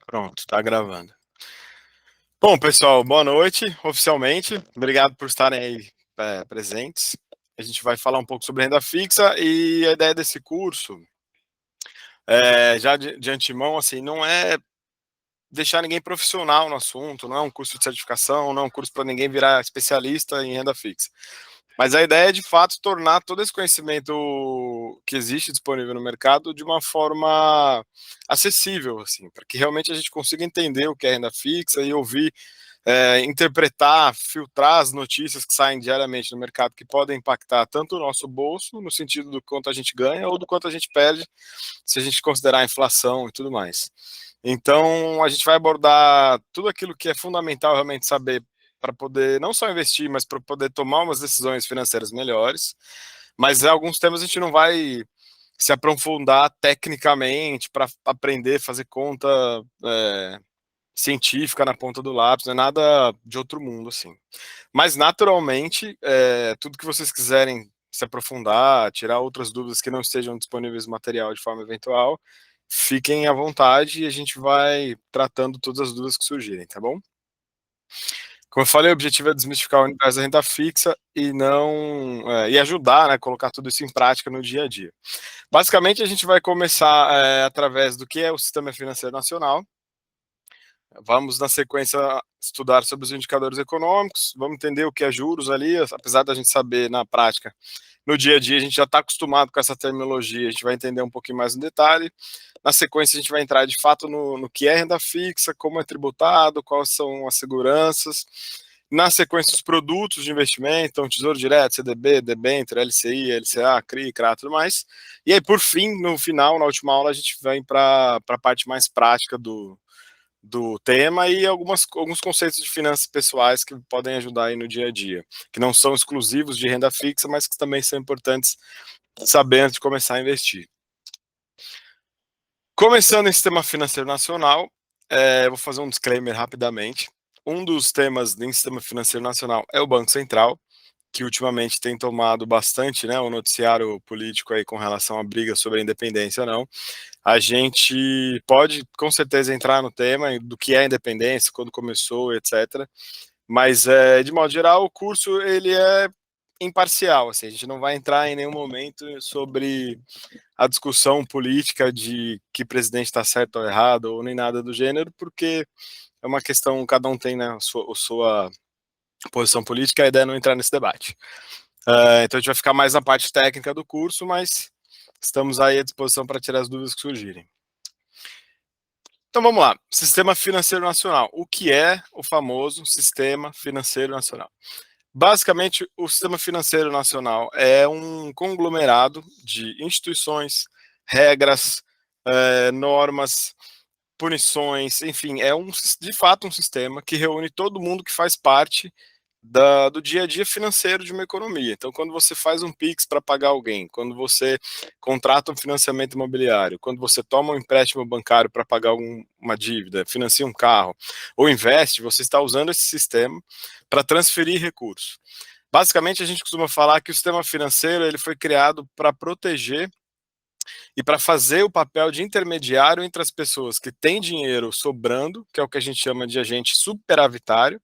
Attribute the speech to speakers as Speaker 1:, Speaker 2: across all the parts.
Speaker 1: Pronto, tá gravando. Bom, pessoal, boa noite, oficialmente. Obrigado por estarem aí presentes. A gente vai falar um pouco sobre renda fixa e a ideia desse curso, já de antemão, assim, não é deixar ninguém profissional no assunto, não é um curso de certificação, não é um curso para ninguém virar especialista em renda fixa. Mas a ideia é, de fato, tornar todo esse conhecimento que existe disponível no mercado de uma forma acessível, assim, para que realmente a gente consiga entender o que é renda fixa e ouvir, interpretar, filtrar as notícias que saem diariamente no mercado que podem impactar tanto o nosso bolso, no sentido do quanto a gente ganha ou do quanto a gente perde, se a gente considerar a inflação e tudo mais. Então, a gente vai abordar tudo aquilo que é fundamental realmente saber para poder não só investir, mas para poder tomar umas decisões financeiras melhores. Mas alguns temas a gente não vai se aprofundar tecnicamente para aprender, fazer conta científica na ponta do lápis, não é nada de outro mundo, assim. Mas, naturalmente, tudo que vocês quiserem se aprofundar, tirar outras dúvidas que não estejam disponíveis no material de forma eventual, fiquem à vontade e a gente vai tratando todas as dúvidas que surgirem, tá bom? Como eu falei, o objetivo é desmistificar o universo da renda fixa e não e ajudar, né, colocar tudo isso em prática no dia a dia. Basicamente, a gente vai começar através do que é o Sistema Financeiro Nacional. Vamos, na sequência, estudar sobre os indicadores econômicos, vamos entender o que é juros ali, apesar da gente saber na prática. No dia a dia, a gente já está acostumado com essa terminologia, a gente vai entender um pouquinho mais no detalhe. Na sequência, a gente vai entrar de fato no que é renda fixa, como é tributado, quais são as seguranças. Na sequência, os produtos de investimento, então Tesouro Direto, CDB, debênture, LCI, LCA, CRI, CRA, tudo mais. E aí, por fim, no final, na última aula, a gente vem para a parte mais prática do tema e alguns conceitos de finanças pessoais que podem ajudar aí no dia a dia, que não são exclusivos de renda fixa, mas que também são importantes saber antes de começar a investir. Começando em Sistema Financeiro Nacional, vou fazer um disclaimer rapidamente. Um dos temas do Sistema Financeiro Nacional é o Banco Central, que ultimamente tem tomado bastante, né, o noticiário político aí com relação à briga sobre a independência ou não. A gente pode, com certeza, entrar no tema do que é a independência, quando começou, etc. Mas, de modo geral, o curso ele é imparcial, assim, a gente não vai entrar em nenhum momento sobre a discussão política de que presidente está certo ou errado, ou nem nada do gênero, porque é uma questão, cada um tem, né, a sua posição política, a ideia é não entrar nesse debate. Então a gente vai ficar mais na parte técnica do curso, mas estamos aí à disposição para tirar as dúvidas que surgirem. Então vamos lá, Sistema Financeiro Nacional. O que é o famoso Sistema Financeiro Nacional? Basicamente, o Sistema Financeiro Nacional é um conglomerado de instituições, regras, normas, punições, enfim, de fato um sistema que reúne todo mundo que faz parte do dia a dia financeiro de uma economia. Então, quando você faz um Pix para pagar alguém, quando você contrata um financiamento imobiliário, quando você toma um empréstimo bancário para pagar uma dívida, financia um carro, ou investe, você está usando esse sistema para transferir recursos. Basicamente, a gente costuma falar que o sistema financeiro ele foi criado para proteger e para fazer o papel de intermediário entre as pessoas que têm dinheiro sobrando, que é o que a gente chama de agente superavitário,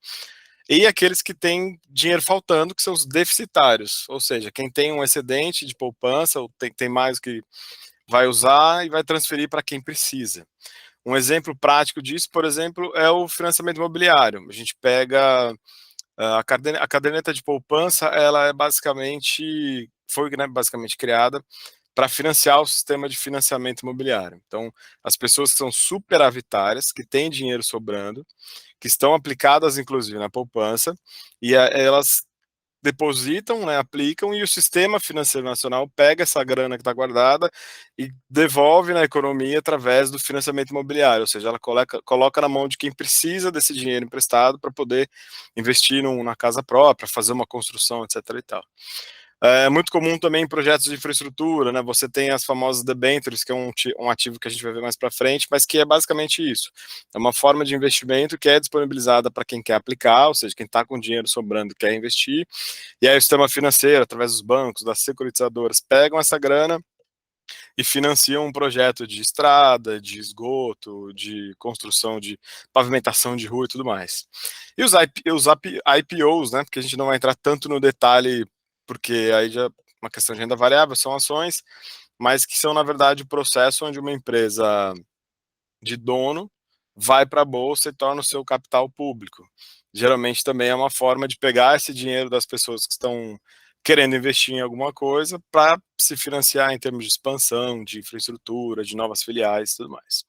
Speaker 1: e aqueles que têm dinheiro faltando, que são os deficitários, ou seja, quem tem um excedente de poupança, ou tem mais que vai usar e vai transferir para quem precisa. Um exemplo prático disso, por exemplo, é o financiamento imobiliário. A gente pega a caderneta de poupança, ela é foi, né, basicamente criada para financiar o sistema de financiamento imobiliário. Então, as pessoas que são superavitárias, que têm dinheiro sobrando, que estão aplicadas, inclusive, na poupança, e elas depositam, né, aplicam, e o Sistema Financeiro Nacional pega essa grana que está guardada e devolve na economia através do financiamento imobiliário, ou seja, ela coloca na mão de quem precisa desse dinheiro emprestado para poder investir na casa própria, fazer uma construção, etc. e tal. É muito comum também em projetos de infraestrutura, né? Você tem as famosas debêntures, que é um ativo que a gente vai ver mais para frente, mas que é basicamente isso. É uma forma de investimento que é disponibilizada para quem quer aplicar, ou seja, quem está com dinheiro sobrando e quer investir. E aí o sistema financeiro, através dos bancos, das securitizadoras, pegam essa grana e financiam um projeto de estrada, de esgoto, de construção de pavimentação de rua e tudo mais. E os IPOs, né, porque a gente não vai entrar tanto no detalhe, porque aí já é uma questão de renda variável, são ações, mas que são, na verdade, o processo onde uma empresa de dono vai para a bolsa e torna o seu capital público. Geralmente também é uma forma de pegar esse dinheiro das pessoas que estão querendo investir em alguma coisa para se financiar em termos de expansão, de infraestrutura, de novas filiais e tudo mais.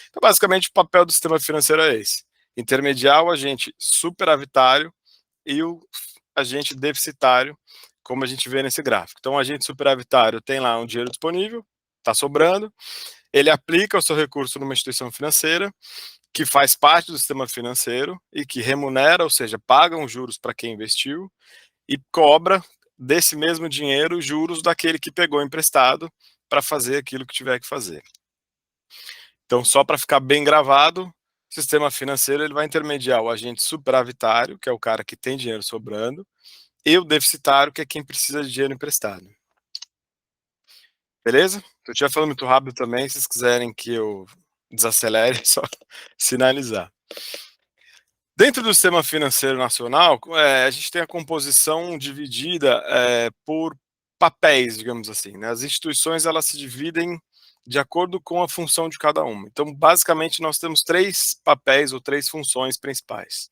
Speaker 1: Então, basicamente, o papel do sistema financeiro é esse: intermediar o agente superavitário e o agente deficitário, como a gente vê nesse gráfico. Então, o agente superavitário tem lá um dinheiro disponível, está sobrando, ele aplica o seu recurso numa instituição financeira que faz parte do sistema financeiro e que remunera, ou seja, paga os juros para quem investiu e cobra desse mesmo dinheiro juros daquele que pegou emprestado para fazer aquilo que tiver que fazer. Então, só para ficar bem gravado, o sistema financeiro ele vai intermediar o agente superavitário, que é o cara que tem dinheiro sobrando, e o deficitário, que é quem precisa de dinheiro emprestado. Beleza? Se eu estiver falando muito rápido também, se vocês quiserem que eu desacelere, é só sinalizar. Dentro do sistema financeiro nacional, a gente tem a composição dividida por papéis, digamos assim, né? As instituições elas se dividem de acordo com a função de cada uma. Então, basicamente, nós temos 3 papéis ou 3 funções principais.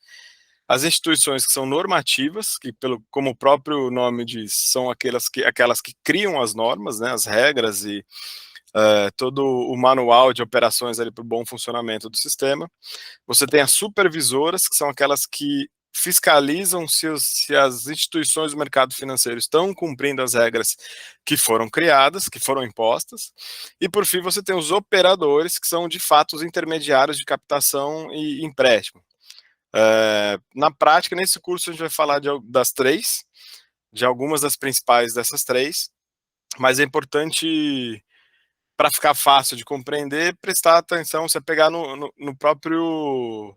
Speaker 1: As instituições que são normativas, que como o próprio nome diz, são aquelas que criam as normas, né, as regras e todo o manual de operações ali para o bom funcionamento do sistema. Você tem as supervisoras, que são aquelas que fiscalizam se as instituições do mercado financeiro estão cumprindo as regras que foram criadas, que foram impostas. E, por fim, você tem os operadores, que são, de fato, os intermediários de captação e empréstimo. Na prática, nesse curso, a gente vai falar das 3, de algumas das principais dessas 3, mas é importante, para ficar fácil de compreender, prestar atenção, você pegar no próprio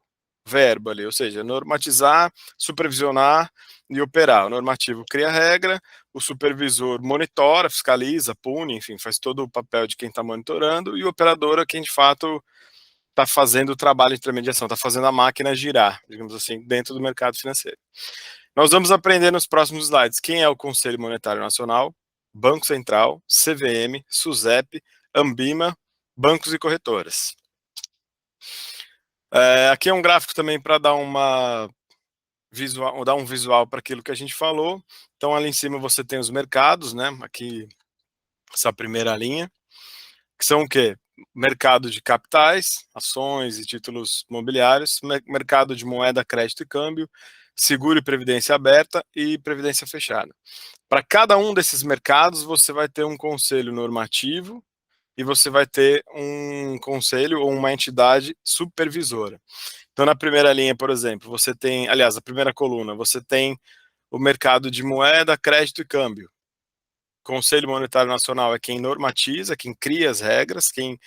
Speaker 1: verbo ali, ou seja, normatizar, supervisionar e operar. O normativo cria a regra, o supervisor monitora, fiscaliza, pune, enfim, faz todo o papel de quem está monitorando, e o operador é quem de fato está fazendo o trabalho de intermediação, está fazendo a máquina girar, digamos assim, dentro do mercado financeiro. Nós vamos aprender nos próximos slides quem é o Conselho Monetário Nacional, Banco Central, CVM, SUSEP, Ambima, bancos e corretoras. Aqui é um gráfico também para dar um visual para aquilo que a gente falou. Então, ali em cima você tem os mercados, né? Aqui, essa primeira linha, que são o quê? Mercado de capitais, ações e títulos mobiliários, mercado de moeda, crédito e câmbio, seguro e previdência aberta e previdência fechada. Para cada um desses mercados, você vai ter um conselho normativo e você vai ter um conselho ou uma entidade supervisora. Então, na primeira linha, por exemplo, você tem, aliás, a primeira coluna, você tem o mercado de moeda, crédito e câmbio. O Conselho Monetário Nacional é quem normatiza, quem cria as regras, quem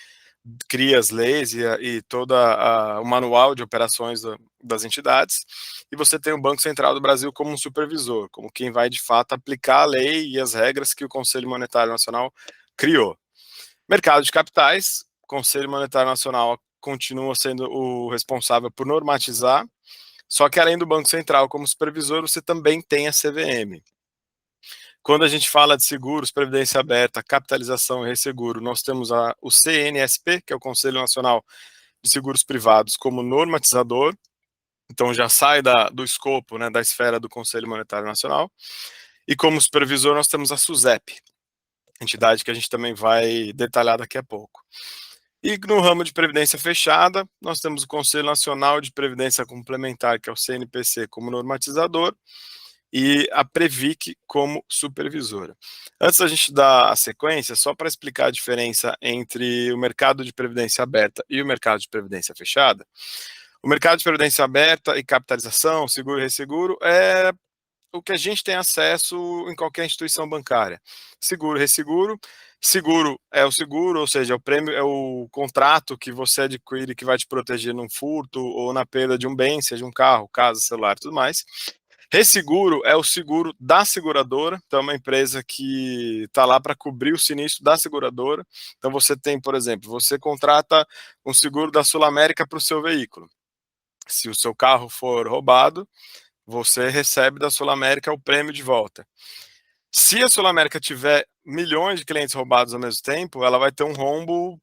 Speaker 1: cria as leis e todo o manual de operações das entidades, e você tem o Banco Central do Brasil como um supervisor, como quem vai de fato aplicar a lei e as regras que o Conselho Monetário Nacional criou. Mercado de capitais, o Conselho Monetário Nacional continua sendo o responsável por normatizar, só que além do Banco Central como supervisor, você também tem a CVM. Quando a gente fala de seguros, previdência aberta, capitalização e resseguro, nós temos o CNSP, que é o Conselho Nacional de Seguros Privados, como normatizador, então já sai do escopo, né, da esfera do Conselho Monetário Nacional, e como supervisor nós temos a SUSEP, entidade que a gente também vai detalhar daqui a pouco. E no ramo de previdência fechada, nós temos o Conselho Nacional de Previdência Complementar, que é o CNPC, como normatizador, e a Previc como supervisora. Antes da gente dar a sequência, só para explicar a diferença entre o mercado de previdência aberta e o mercado de previdência fechada, o mercado de previdência aberta e capitalização, seguro e resseguro, é o que a gente tem acesso em qualquer instituição bancária. Seguro e resseguro. Seguro é o seguro, ou seja, o prêmio é o contrato que você adquire que vai te proteger num furto ou na perda de um bem, seja um carro, casa, celular e tudo mais. Resseguro é o seguro da seguradora, então é uma empresa que está lá para cobrir o sinistro da seguradora. Então você tem, por exemplo, você contrata um seguro da Sul América para o seu veículo. Se o seu carro for roubado, você recebe da Sul América o prêmio de volta. Se a Sul América tiver milhões de clientes roubados ao mesmo tempo, ela vai ter um rombo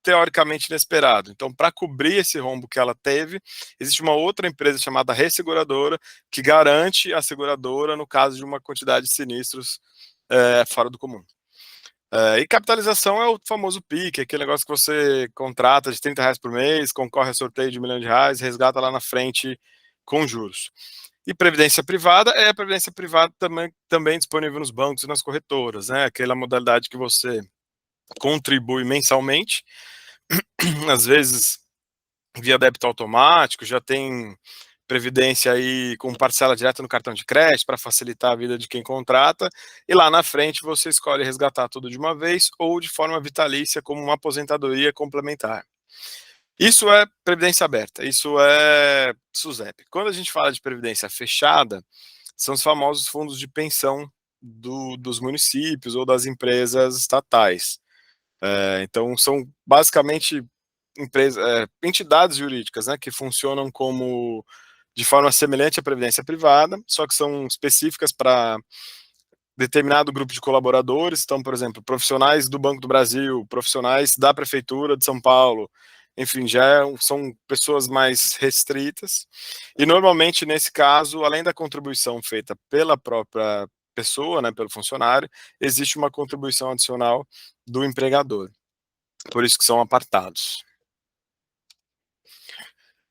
Speaker 1: teoricamente inesperado. Então, para cobrir esse rombo que ela teve, existe uma outra empresa chamada resseguradora que garante a seguradora no caso de uma quantidade de sinistros fora do comum. E capitalização é o famoso PIC, aquele negócio que você contrata de R$ 30 por mês, concorre a sorteio de R$ 1 milhão, resgata lá na frente com juros. E previdência privada é a previdência privada também disponível nos bancos e nas corretoras, né? Aquela modalidade que você contribui mensalmente, às vezes via débito automático, já tem previdência aí com parcela direta no cartão de crédito para facilitar a vida de quem contrata, e lá na frente você escolhe resgatar tudo de uma vez ou de forma vitalícia como uma aposentadoria complementar. Isso é previdência aberta, isso é SUSEP. Quando a gente fala de previdência fechada, são os famosos fundos de pensão dos municípios ou das empresas estatais. Então são basicamente entidades jurídicas, né, que funcionam como de forma semelhante à previdência privada, só que são específicas para determinado grupo de colaboradores. Então, por exemplo, profissionais do Banco do Brasil, profissionais da Prefeitura de São Paulo, enfim, são pessoas mais restritas. E normalmente, nesse caso, além da contribuição feita pela própria pessoa, né, pelo funcionário, existe uma contribuição adicional do empregador. Por isso que são apartados.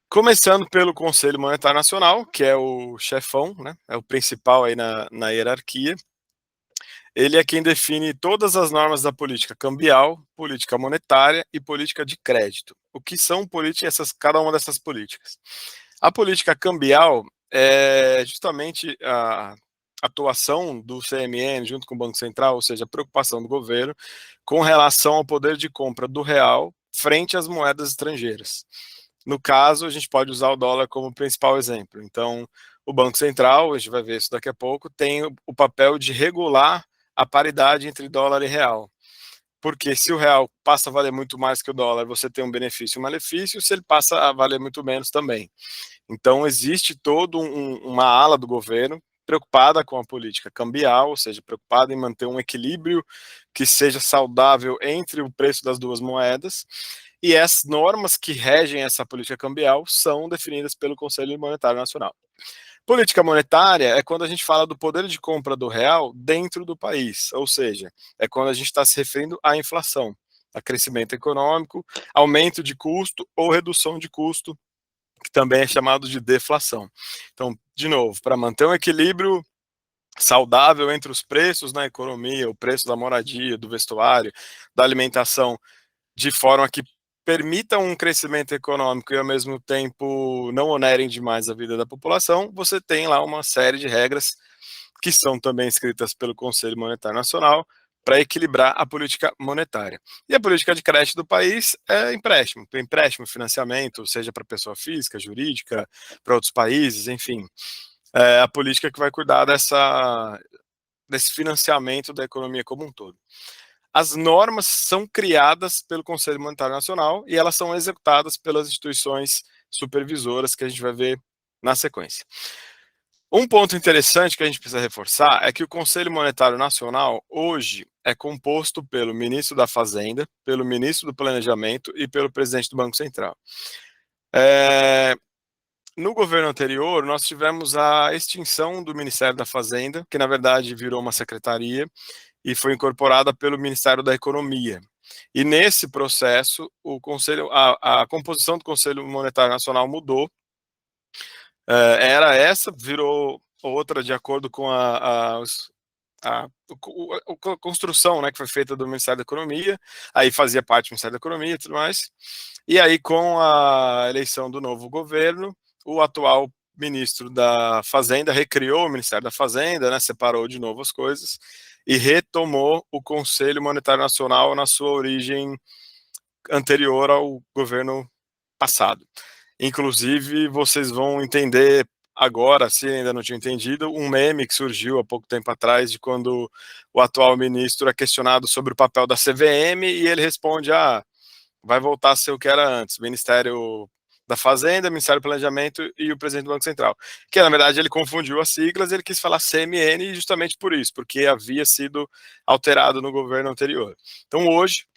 Speaker 1: Começando pelo Conselho Monetário Nacional, que é o chefão, né, é o principal aí na hierarquia. Ele é quem define todas as normas da política cambial, política monetária e política de crédito. O que são cada uma dessas políticas? A política cambial é justamente a atuação do CMN junto com o Banco Central, ou seja, a preocupação do governo com relação ao poder de compra do real frente às moedas estrangeiras. No caso, a gente pode usar o dólar como principal exemplo. Então, o Banco Central, a gente vai ver isso daqui a pouco, tem o papel de regular a paridade entre dólar e real. Porque se o real passa a valer muito mais que o dólar, você tem um benefício e um malefício, se ele passa a valer muito menos também. Então, existe toda uma ala do governo preocupada com a política cambial, ou seja, preocupada em manter um equilíbrio que seja saudável entre o preço das duas moedas, e as normas que regem essa política cambial são definidas pelo Conselho Monetário Nacional. Política monetária é quando a gente fala do poder de compra do real dentro do país, ou seja, é quando a gente está se referindo à inflação, a crescimento econômico, aumento de custo ou redução de custo, que também é chamado de deflação. Então, de novo, para manter um equilíbrio saudável entre os preços na economia, o preço da moradia, do vestuário, da alimentação, de forma que permitam um crescimento econômico e ao mesmo tempo não onerem demais a vida da população, você tem lá uma série de regras que são também escritas pelo Conselho Monetário Nacional para equilibrar a política monetária. E a política de crédito do país é empréstimo, financiamento, seja para pessoa física, jurídica, para outros países, enfim. É a política que vai cuidar desse financiamento da economia como um todo. As normas são criadas pelo Conselho Monetário Nacional e elas são executadas pelas instituições supervisoras que a gente vai ver na sequência. Um ponto interessante que a gente precisa reforçar é que o Conselho Monetário Nacional hoje é composto pelo ministro da Fazenda, pelo ministro do Planejamento e pelo presidente do Banco Central. No governo anterior, nós tivemos a extinção do Ministério da Fazenda, que na verdade virou uma secretaria, e foi incorporada pelo Ministério da Economia. E nesse processo, a composição do Conselho Monetário Nacional mudou. Era essa, virou outra de acordo com a construção, né, que foi feita do Ministério da Economia, aí fazia parte do Ministério da Economia e tudo mais. E aí, com a eleição do novo governo, o atual ministro da Fazenda recriou o Ministério da Fazenda, né, separou de novo as coisas e retomou o Conselho Monetário Nacional na sua origem anterior ao governo passado. Inclusive, vocês vão entender agora, se ainda não tinha entendido, um meme que surgiu há pouco tempo atrás de quando o atual ministro é questionado sobre o papel da CVM e ele responde: vai voltar a ser o que era antes, Ministério da Fazenda, Ministério do Planejamento e o presidente do Banco Central. Que na verdade ele confundiu as siglas, ele quis falar CMN justamente por isso, porque havia sido alterado no governo anterior. Então hoje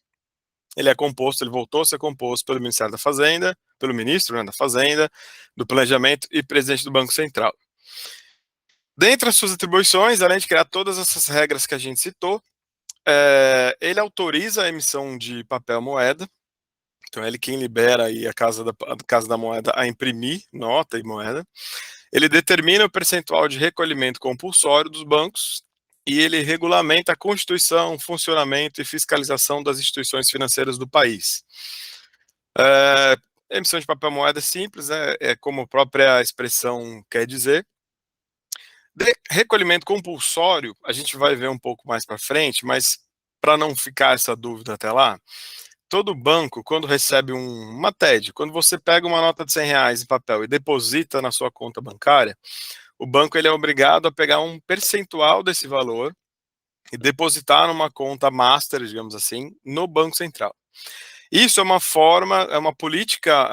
Speaker 1: ele é composto, ele voltou a ser composto pelo Ministério da Fazenda, pelo ministro, né, da Fazenda, do Planejamento e presidente do Banco Central. Dentre as suas atribuições, além de criar todas essas regras que a gente citou, ele autoriza a emissão de papel moeda. Então, ele quem libera aí a Casa da Moeda a imprimir nota e moeda. Ele determina o percentual de recolhimento compulsório dos bancos e ele regulamenta a constituição, funcionamento e fiscalização das instituições financeiras do país. Emissão de papel moeda é simples, né? É como a própria expressão quer dizer. Recolhimento compulsório, a gente vai ver um pouco mais para frente, mas para não ficar essa dúvida até lá, todo banco, quando recebe uma TED, quando você pega uma nota de R$ 100 em papel e deposita na sua conta bancária, o banco ele é obrigado a pegar um percentual desse valor e depositar numa conta master, digamos assim, no Banco Central. Isso é uma política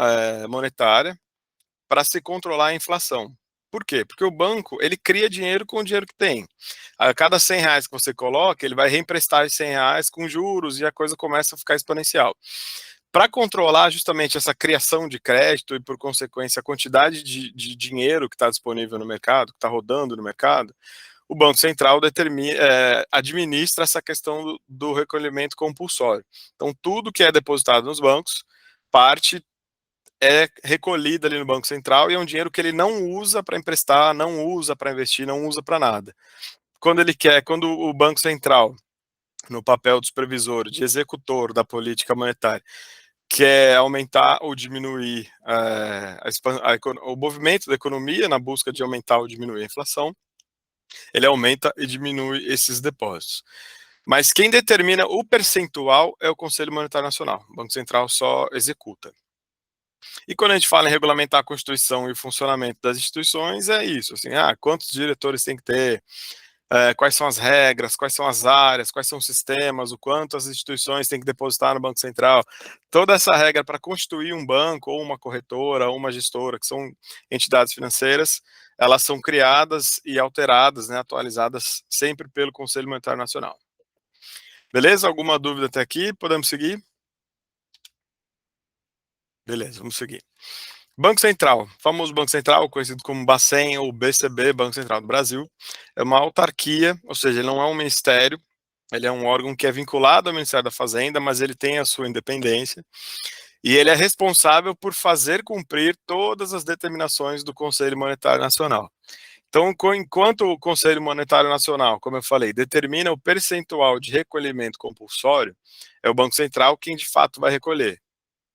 Speaker 1: monetária para se controlar a inflação. Por quê? Porque o banco, ele cria dinheiro com o dinheiro que tem. A cada R$ 100 que você coloca, ele vai reemprestar esses R$ 100 com juros e a coisa começa a ficar exponencial. Para controlar justamente essa criação de crédito e, por consequência, a quantidade de dinheiro que está disponível no mercado, que está rodando no mercado, o Banco Central administra essa questão do recolhimento compulsório. Então, tudo que é depositado nos bancos, parte é recolhido ali no Banco Central e é um dinheiro que ele não usa para emprestar, não usa para investir, não usa para nada. Quando o Banco Central, no papel do supervisor, de executor da política monetária, quer aumentar ou diminuir o movimento da economia na busca de aumentar ou diminuir a inflação, ele aumenta e diminui esses depósitos. Mas quem determina o percentual é o Conselho Monetário Nacional. O Banco Central só executa. E quando a gente fala em regulamentar a constituição e o funcionamento das instituições, é isso, assim, quantos diretores tem que ter, quais são as regras, quais são as áreas, quais são os sistemas, o quanto as instituições têm que depositar no Banco Central. Toda essa regra para constituir um banco, ou uma corretora, ou uma gestora, que são entidades financeiras, elas são criadas e alteradas, né, atualizadas sempre pelo Conselho Monetário Nacional. Beleza? Alguma dúvida até aqui? Podemos seguir? Beleza, vamos seguir. Banco Central, famoso Banco Central, conhecido como Bacen ou BCB, Banco Central do Brasil, é uma autarquia, ou seja, ele não é um ministério, ele é um órgão que é vinculado ao Ministério da Fazenda, mas ele tem a sua independência, e ele é responsável por fazer cumprir todas as determinações do Conselho Monetário Nacional. Então, enquanto o Conselho Monetário Nacional, como eu falei, determina o percentual de recolhimento compulsório, é o Banco Central quem de fato vai recolher,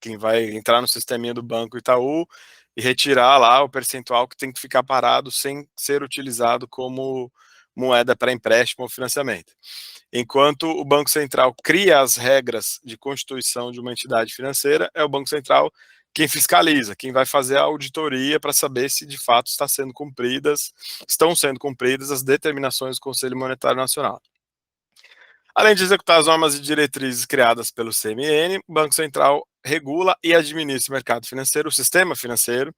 Speaker 1: quem vai entrar no sisteminha do Banco Itaú e retirar lá o percentual que tem que ficar parado sem ser utilizado como moeda para empréstimo ou financiamento. Enquanto o Banco Central cria as regras de constituição de uma entidade financeira, é o Banco Central quem fiscaliza, quem vai fazer a auditoria para saber se de fato estão sendo cumpridas as determinações do Conselho Monetário Nacional. Além de executar as normas e diretrizes criadas pelo CMN, o Banco Central regula e administra o mercado financeiro, o sistema financeiro.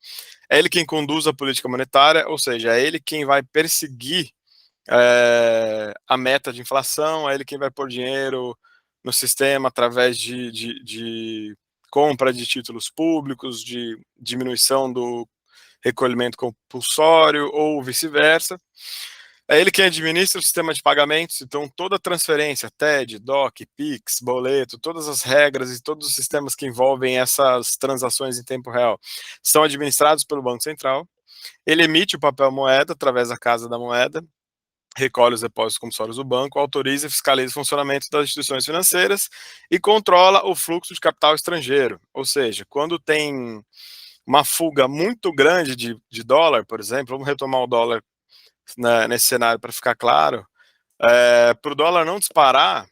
Speaker 1: É ele quem conduz a política monetária, ou seja, é ele quem vai perseguir a meta de inflação, é ele quem vai pôr dinheiro no sistema através de compra de títulos públicos, de diminuição do recolhimento compulsório ou vice-versa. É ele quem administra o sistema de pagamentos, então toda transferência, TED, DOC, PIX, boleto, todas as regras e todos os sistemas que envolvem essas transações em tempo real são administrados pelo Banco Central. Ele emite o papel moeda através da Casa da Moeda, recolhe os depósitos compulsórios do banco, autoriza e fiscaliza o funcionamento das instituições financeiras e controla o fluxo de capital estrangeiro. Ou seja, quando tem uma fuga muito grande de dólar, por exemplo, vamos retomar o dólar nesse cenário para ficar claro, para o dólar não disparar,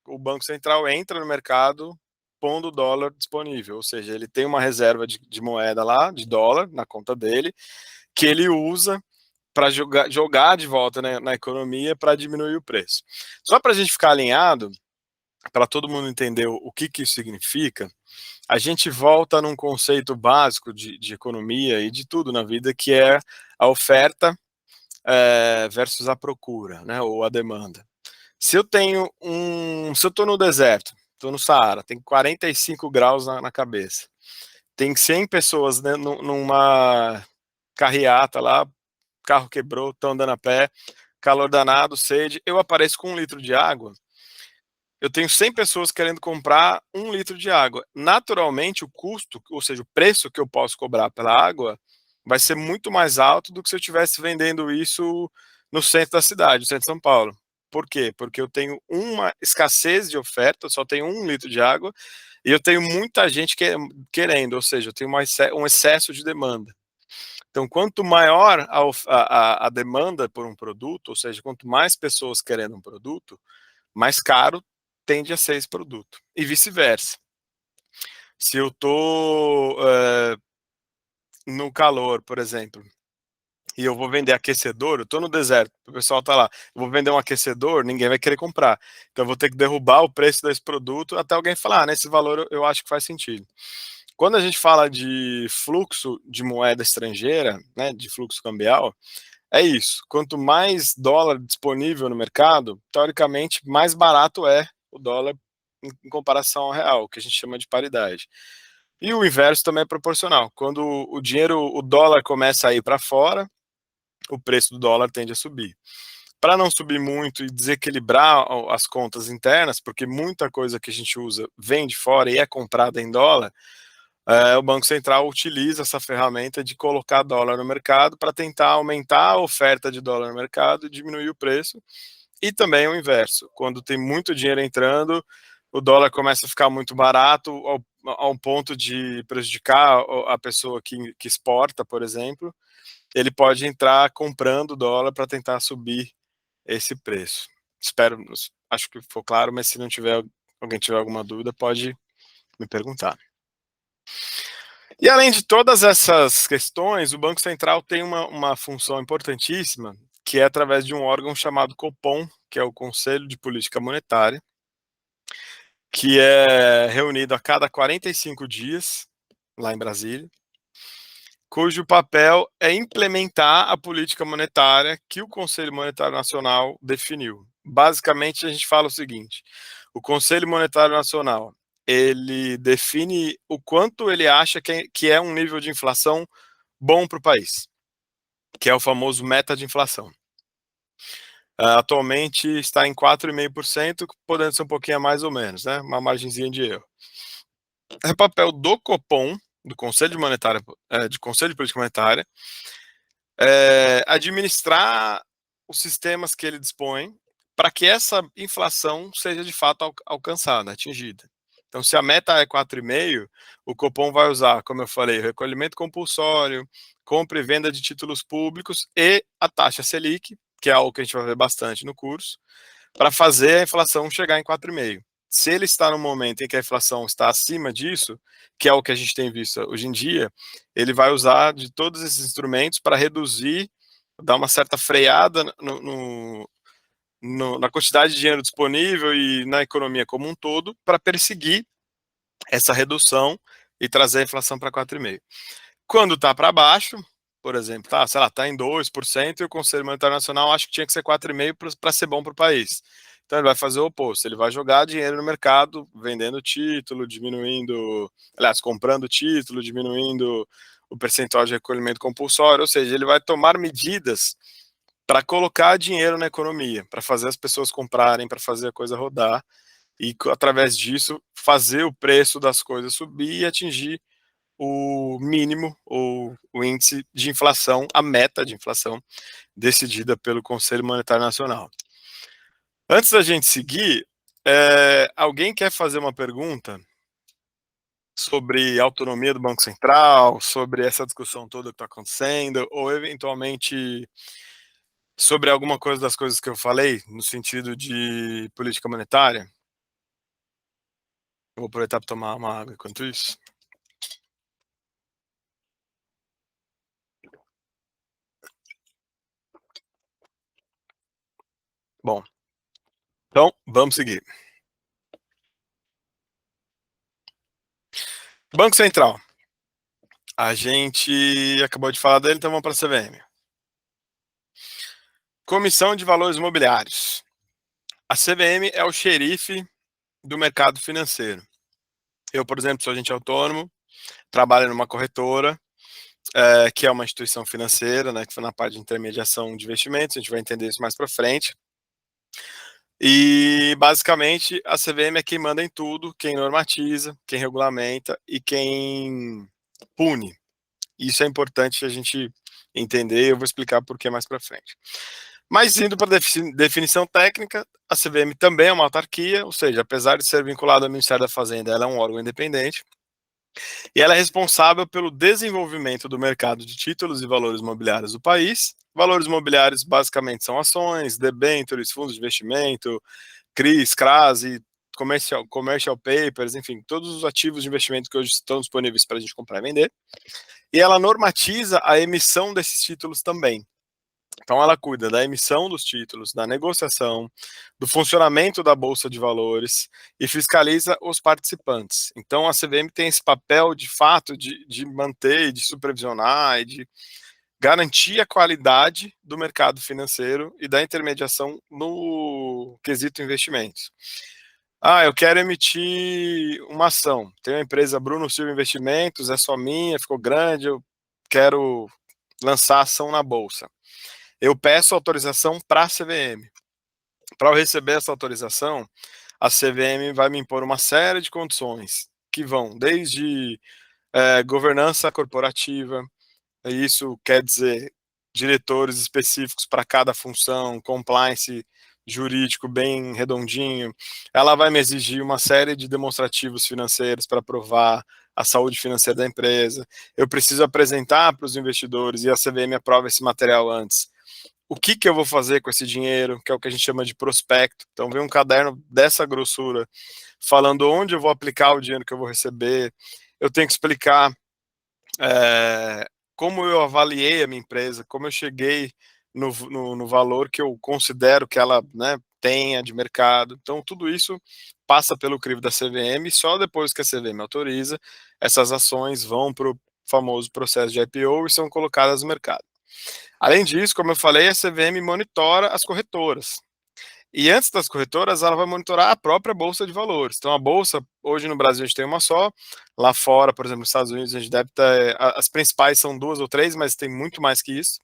Speaker 1: o Banco Central entra no mercado pondo o dólar disponível, ou seja, ele tem uma reserva de moeda lá, de dólar, na conta dele, que ele usa para jogar de volta, né, na economia para diminuir o preço. Só para a gente ficar alinhado, para todo mundo entender o que, que isso significa, a gente volta num conceito básico de economia e de tudo na vida, que é a oferta versus a procura, né, ou a demanda. Se eu estou no deserto, estou no Saara, tem 45 graus na cabeça, tem 100 pessoas, né, numa carreata lá, carro quebrou, estão andando a pé, calor danado, sede, eu apareço com 1 litro de água, eu tenho 100 pessoas querendo comprar 1 litro de água. Naturalmente, o custo, ou seja, o preço que eu posso cobrar pela água, vai ser muito mais alto do que se eu estivesse vendendo isso no centro da cidade, no centro de São Paulo. Por quê? Porque eu tenho uma escassez de oferta, eu só tenho 1 litro de água, e eu tenho muita gente querendo, ou seja, eu tenho um excesso de demanda. Então, quanto maior a demanda por um produto, ou seja, quanto mais pessoas querendo um produto, mais caro tende a ser esse produto. E vice-versa. Se eu estou no calor, por exemplo, e eu vou vender aquecedor, eu estou no deserto, o pessoal está lá, eu vou vender um aquecedor, ninguém vai querer comprar. Então eu vou ter que derrubar o preço desse produto até alguém falar, nesse valor eu acho que faz sentido. Quando a gente fala de fluxo de moeda estrangeira, né, de fluxo cambial, é isso. Quanto mais dólar disponível no mercado, teoricamente, mais barato é o dólar em comparação ao real, que a gente chama de paridade. E o inverso também é proporcional. Quando o dólar começa a ir para fora, o preço do dólar tende a subir. Para não subir muito e desequilibrar as contas internas, porque muita coisa que a gente usa vem de fora e é comprada em dólar, o Banco Central utiliza essa ferramenta de colocar dólar no mercado para tentar aumentar a oferta de dólar no mercado e diminuir o preço. E também o inverso, quando tem muito dinheiro entrando, o dólar começa a ficar muito barato ao ponto de prejudicar a pessoa que exporta, por exemplo, ele pode entrar comprando dólar para tentar subir esse preço. Espero, acho que ficou claro, mas se não tiver, alguém tiver alguma dúvida, pode me perguntar. E além de todas essas questões, o Banco Central tem uma função importantíssima, que é através de um órgão chamado Copom, que é o Conselho de Política Monetária, que é reunido a cada 45 dias, lá em Brasília, cujo papel é implementar a política monetária que o Conselho Monetário Nacional definiu. Basicamente, a gente fala o seguinte: o Conselho Monetário Nacional ele define o quanto ele acha que é um nível de inflação bom para o país, que é o famoso meta de inflação. Atualmente está em 4,5%, podendo ser um pouquinho a mais ou menos, né? Uma margenzinha de erro. É papel do Copom, do Conselho Monetário, de Conselho de Política Monetária, administrar os sistemas que ele dispõe para que essa inflação seja de fato alcançada, atingida. Então, se a meta é 4,5, o Copom vai usar, como eu falei, recolhimento compulsório, compra e venda de títulos públicos e a taxa Selic, que é algo que a gente vai ver bastante no curso, para fazer a inflação chegar em 4,5. Se ele está no momento em que a inflação está acima disso, que é o que a gente tem visto hoje em dia, ele vai usar de todos esses instrumentos para reduzir, dar uma certa freada na quantidade de dinheiro disponível e na economia como um todo, para perseguir essa redução e trazer a inflação para 4,5. Quando está para baixo, por exemplo, tá, sei lá, está em 2% e o Conselho Monetário Nacional acha que tinha que ser 4,5% para ser bom para o país. Então ele vai fazer o oposto, ele vai jogar dinheiro no mercado, vendendo título, diminuindo, aliás, comprando título, diminuindo o percentual de recolhimento compulsório, ou seja, ele vai tomar medidas para colocar dinheiro na economia, para fazer as pessoas comprarem, para fazer a coisa rodar e através disso fazer o preço das coisas subir e atingir o mínimo ou o índice de inflação, a meta de inflação decidida pelo Conselho Monetário Nacional. Antes da gente seguir, alguém quer fazer uma pergunta sobre a autonomia do Banco Central, sobre essa discussão toda que está acontecendo, ou eventualmente sobre alguma coisa das coisas que eu falei, no sentido de política monetária? Eu vou aproveitar para tomar uma água enquanto isso. Então, vamos seguir. Banco Central. A gente acabou de falar dele, então vamos para a CVM. Comissão de Valores Imobiliários. A CVM é o xerife do mercado financeiro. Eu, por exemplo, sou agente autônomo, trabalho numa corretora, que é uma instituição financeira, né, que foi na parte de intermediação de investimentos, a gente vai entender isso mais para frente. E, basicamente, a CVM é quem manda em tudo, quem normatiza, quem regulamenta e quem pune. Isso é importante a gente entender, eu vou explicar por que mais para frente. Mas indo para a definição técnica, a CVM também é uma autarquia, ou seja, apesar de ser vinculada ao Ministério da Fazenda, ela é um órgão independente, e ela é responsável pelo desenvolvimento do mercado de títulos e valores imobiliários do país. Valores imobiliários basicamente são ações, debêntures, fundos de investimento, CRIs, CRAS, commercial papers, enfim, todos os ativos de investimento que hoje estão disponíveis para a gente comprar e vender. E ela normatiza a emissão desses títulos também. Então, ela cuida da emissão dos títulos, da negociação, do funcionamento da Bolsa de Valores e fiscaliza os participantes. Então, a CVM tem esse papel, de fato, de manter, de supervisionar e de garantir a qualidade do mercado financeiro e da intermediação no quesito investimentos. Eu quero emitir uma ação. Tem uma empresa Bruno Silva Investimentos, é só minha, ficou grande, eu quero lançar ação na Bolsa. Eu peço autorização para a CVM. Para eu receber essa autorização, a CVM vai me impor uma série de condições, que vão desde governança corporativa, isso quer dizer diretores específicos para cada função, compliance jurídico bem redondinho. Ela vai me exigir uma série de demonstrativos financeiros para provar a saúde financeira da empresa. Eu preciso apresentar para os investidores e a CVM aprova esse material antes. O que eu vou fazer com esse dinheiro, que é o que a gente chama de prospecto. Então, vem um caderno dessa grossura, falando onde eu vou aplicar o dinheiro que eu vou receber. Eu tenho que explicar como eu avaliei a minha empresa, como eu cheguei no valor que eu considero que ela, né, tenha de mercado. Então, tudo isso passa pelo crivo da CVM e só depois que a CVM autoriza, essas ações vão para o famoso processo de IPO e são colocadas no mercado. Além disso, como eu falei, a CVM monitora as corretoras. E antes das corretoras, ela vai monitorar a própria Bolsa de Valores. Então, a Bolsa, hoje no Brasil, a gente tem uma só. Lá fora, por exemplo, nos Estados Unidos, a gente deve ter. As principais são 2 ou 3, mas tem muito mais que isso.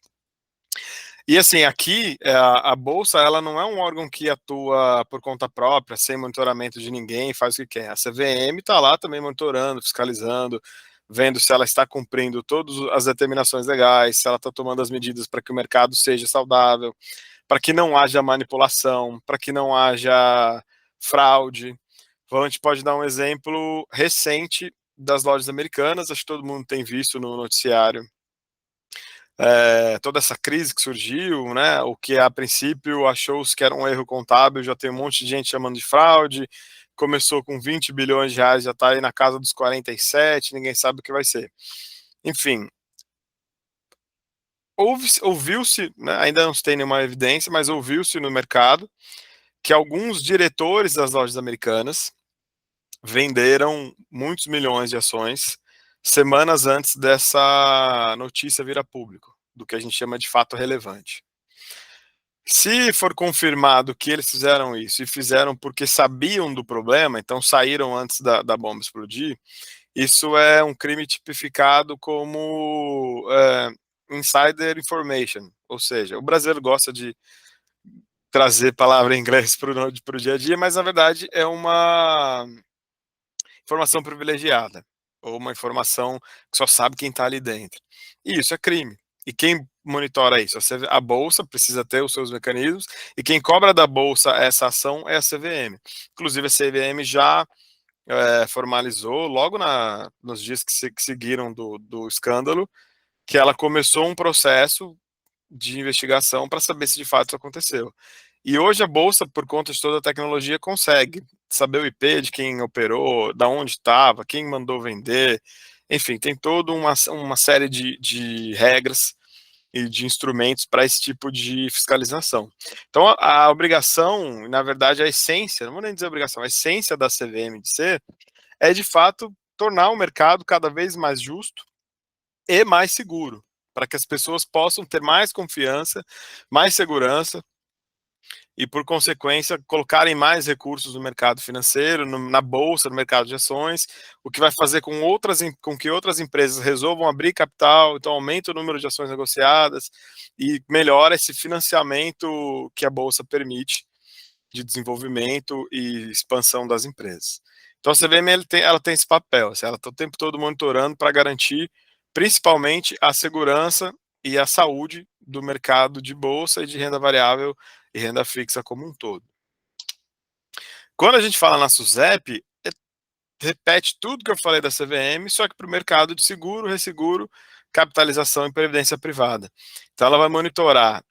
Speaker 1: E assim, aqui, a Bolsa, ela não é um órgão que atua por conta própria, sem monitoramento de ninguém, faz o que quer. A CVM está lá também monitorando, fiscalizando, vendo se ela está cumprindo todas as determinações legais, se ela está tomando as medidas para que o mercado seja saudável, para que não haja manipulação, para que não haja fraude. Então, a gente pode dar um exemplo recente das lojas americanas, acho que todo mundo tem visto no noticiário toda essa crise que surgiu, né? O que a princípio achou-se que era um erro contábil, já tem um monte de gente chamando de fraude. Começou com 20 bilhões de reais, já está aí na casa dos 47, ninguém sabe o que vai ser. Enfim, ouviu-se, né, ainda não se tem nenhuma evidência, mas ouviu-se no mercado que alguns diretores das lojas americanas venderam muitos milhões de ações semanas antes dessa notícia vir a público, do que a gente chama de fato relevante. Se for confirmado que eles fizeram isso e fizeram porque sabiam do problema, então saíram antes da bomba explodir, isso é um crime tipificado como insider information, ou seja, o brasileiro gosta de trazer palavra em inglês para o dia a dia, mas na verdade é uma informação privilegiada, ou uma informação que só sabe quem está ali dentro. E isso é crime. E quem monitora isso? A Bolsa precisa ter os seus mecanismos, e quem cobra da Bolsa essa ação é a CVM. Inclusive, a CVM já formalizou, logo nos dias que seguiram do escândalo, que ela começou um processo de investigação para saber se de fato isso aconteceu. E hoje a Bolsa, por conta de toda a tecnologia, consegue saber o IP de quem operou, da onde estava, quem mandou vender, enfim, tem toda uma série de regras e de instrumentos para esse tipo de fiscalização. Então, a obrigação, na verdade, a essência, não vou nem dizer obrigação, a essência da CVM de ser é, de fato, tornar o mercado cada vez mais justo e mais seguro, para que as pessoas possam ter mais confiança, mais segurança e, por consequência, colocarem mais recursos no mercado financeiro, na bolsa, no mercado de ações, o que vai fazer com que outras empresas resolvam abrir capital, então aumenta o número de ações negociadas e melhora esse financiamento que a bolsa permite de desenvolvimento e expansão das empresas. Então a CVM ela tem esse papel, assim, ela está o tempo todo monitorando para garantir principalmente a segurança e a saúde do mercado de bolsa e de renda variável e renda fixa como um todo. Quando a gente fala na SUSEP, repete tudo que eu falei da CVM, só que para o mercado de seguro, resseguro, capitalização e previdência privada. Então ela vai monitorar,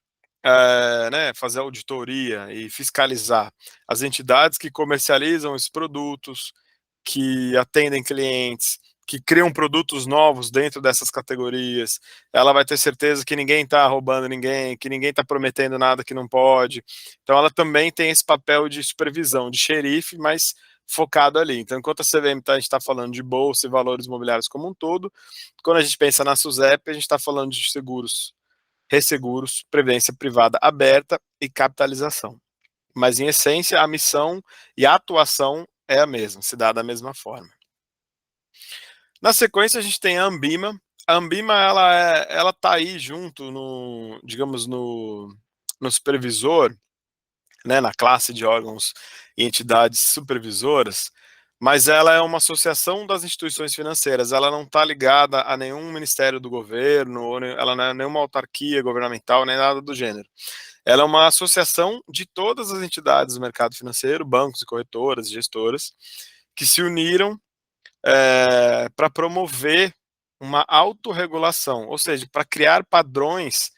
Speaker 1: né, fazer auditoria e fiscalizar as entidades que comercializam esses produtos, que atendem clientes, que criam produtos novos dentro dessas categorias. Ela vai ter certeza que ninguém está roubando ninguém, que ninguém está prometendo nada que não pode. Então ela também tem esse papel de supervisão, de xerife, mas focado ali. Então, enquanto a CVM a gente está falando de bolsa e valores imobiliários como um todo, quando a gente pensa na SUSEP, a gente está falando de seguros, resseguros, previdência privada aberta e capitalização. Mas, em essência, a missão e a atuação é a mesma, se dá da mesma forma. Na sequência, a gente tem a Ambima. A Ambima, ela está aí junto, digamos, no supervisor, né, na classe de órgãos e entidades supervisoras, mas ela é uma associação das instituições financeiras, ela não está ligada a nenhum ministério do governo, ela não é nenhuma autarquia governamental, nem nada do gênero. Ela é uma associação de todas as entidades do mercado financeiro, bancos e corretoras, gestoras, que se uniram para promover uma autorregulação, ou seja, para criar padrões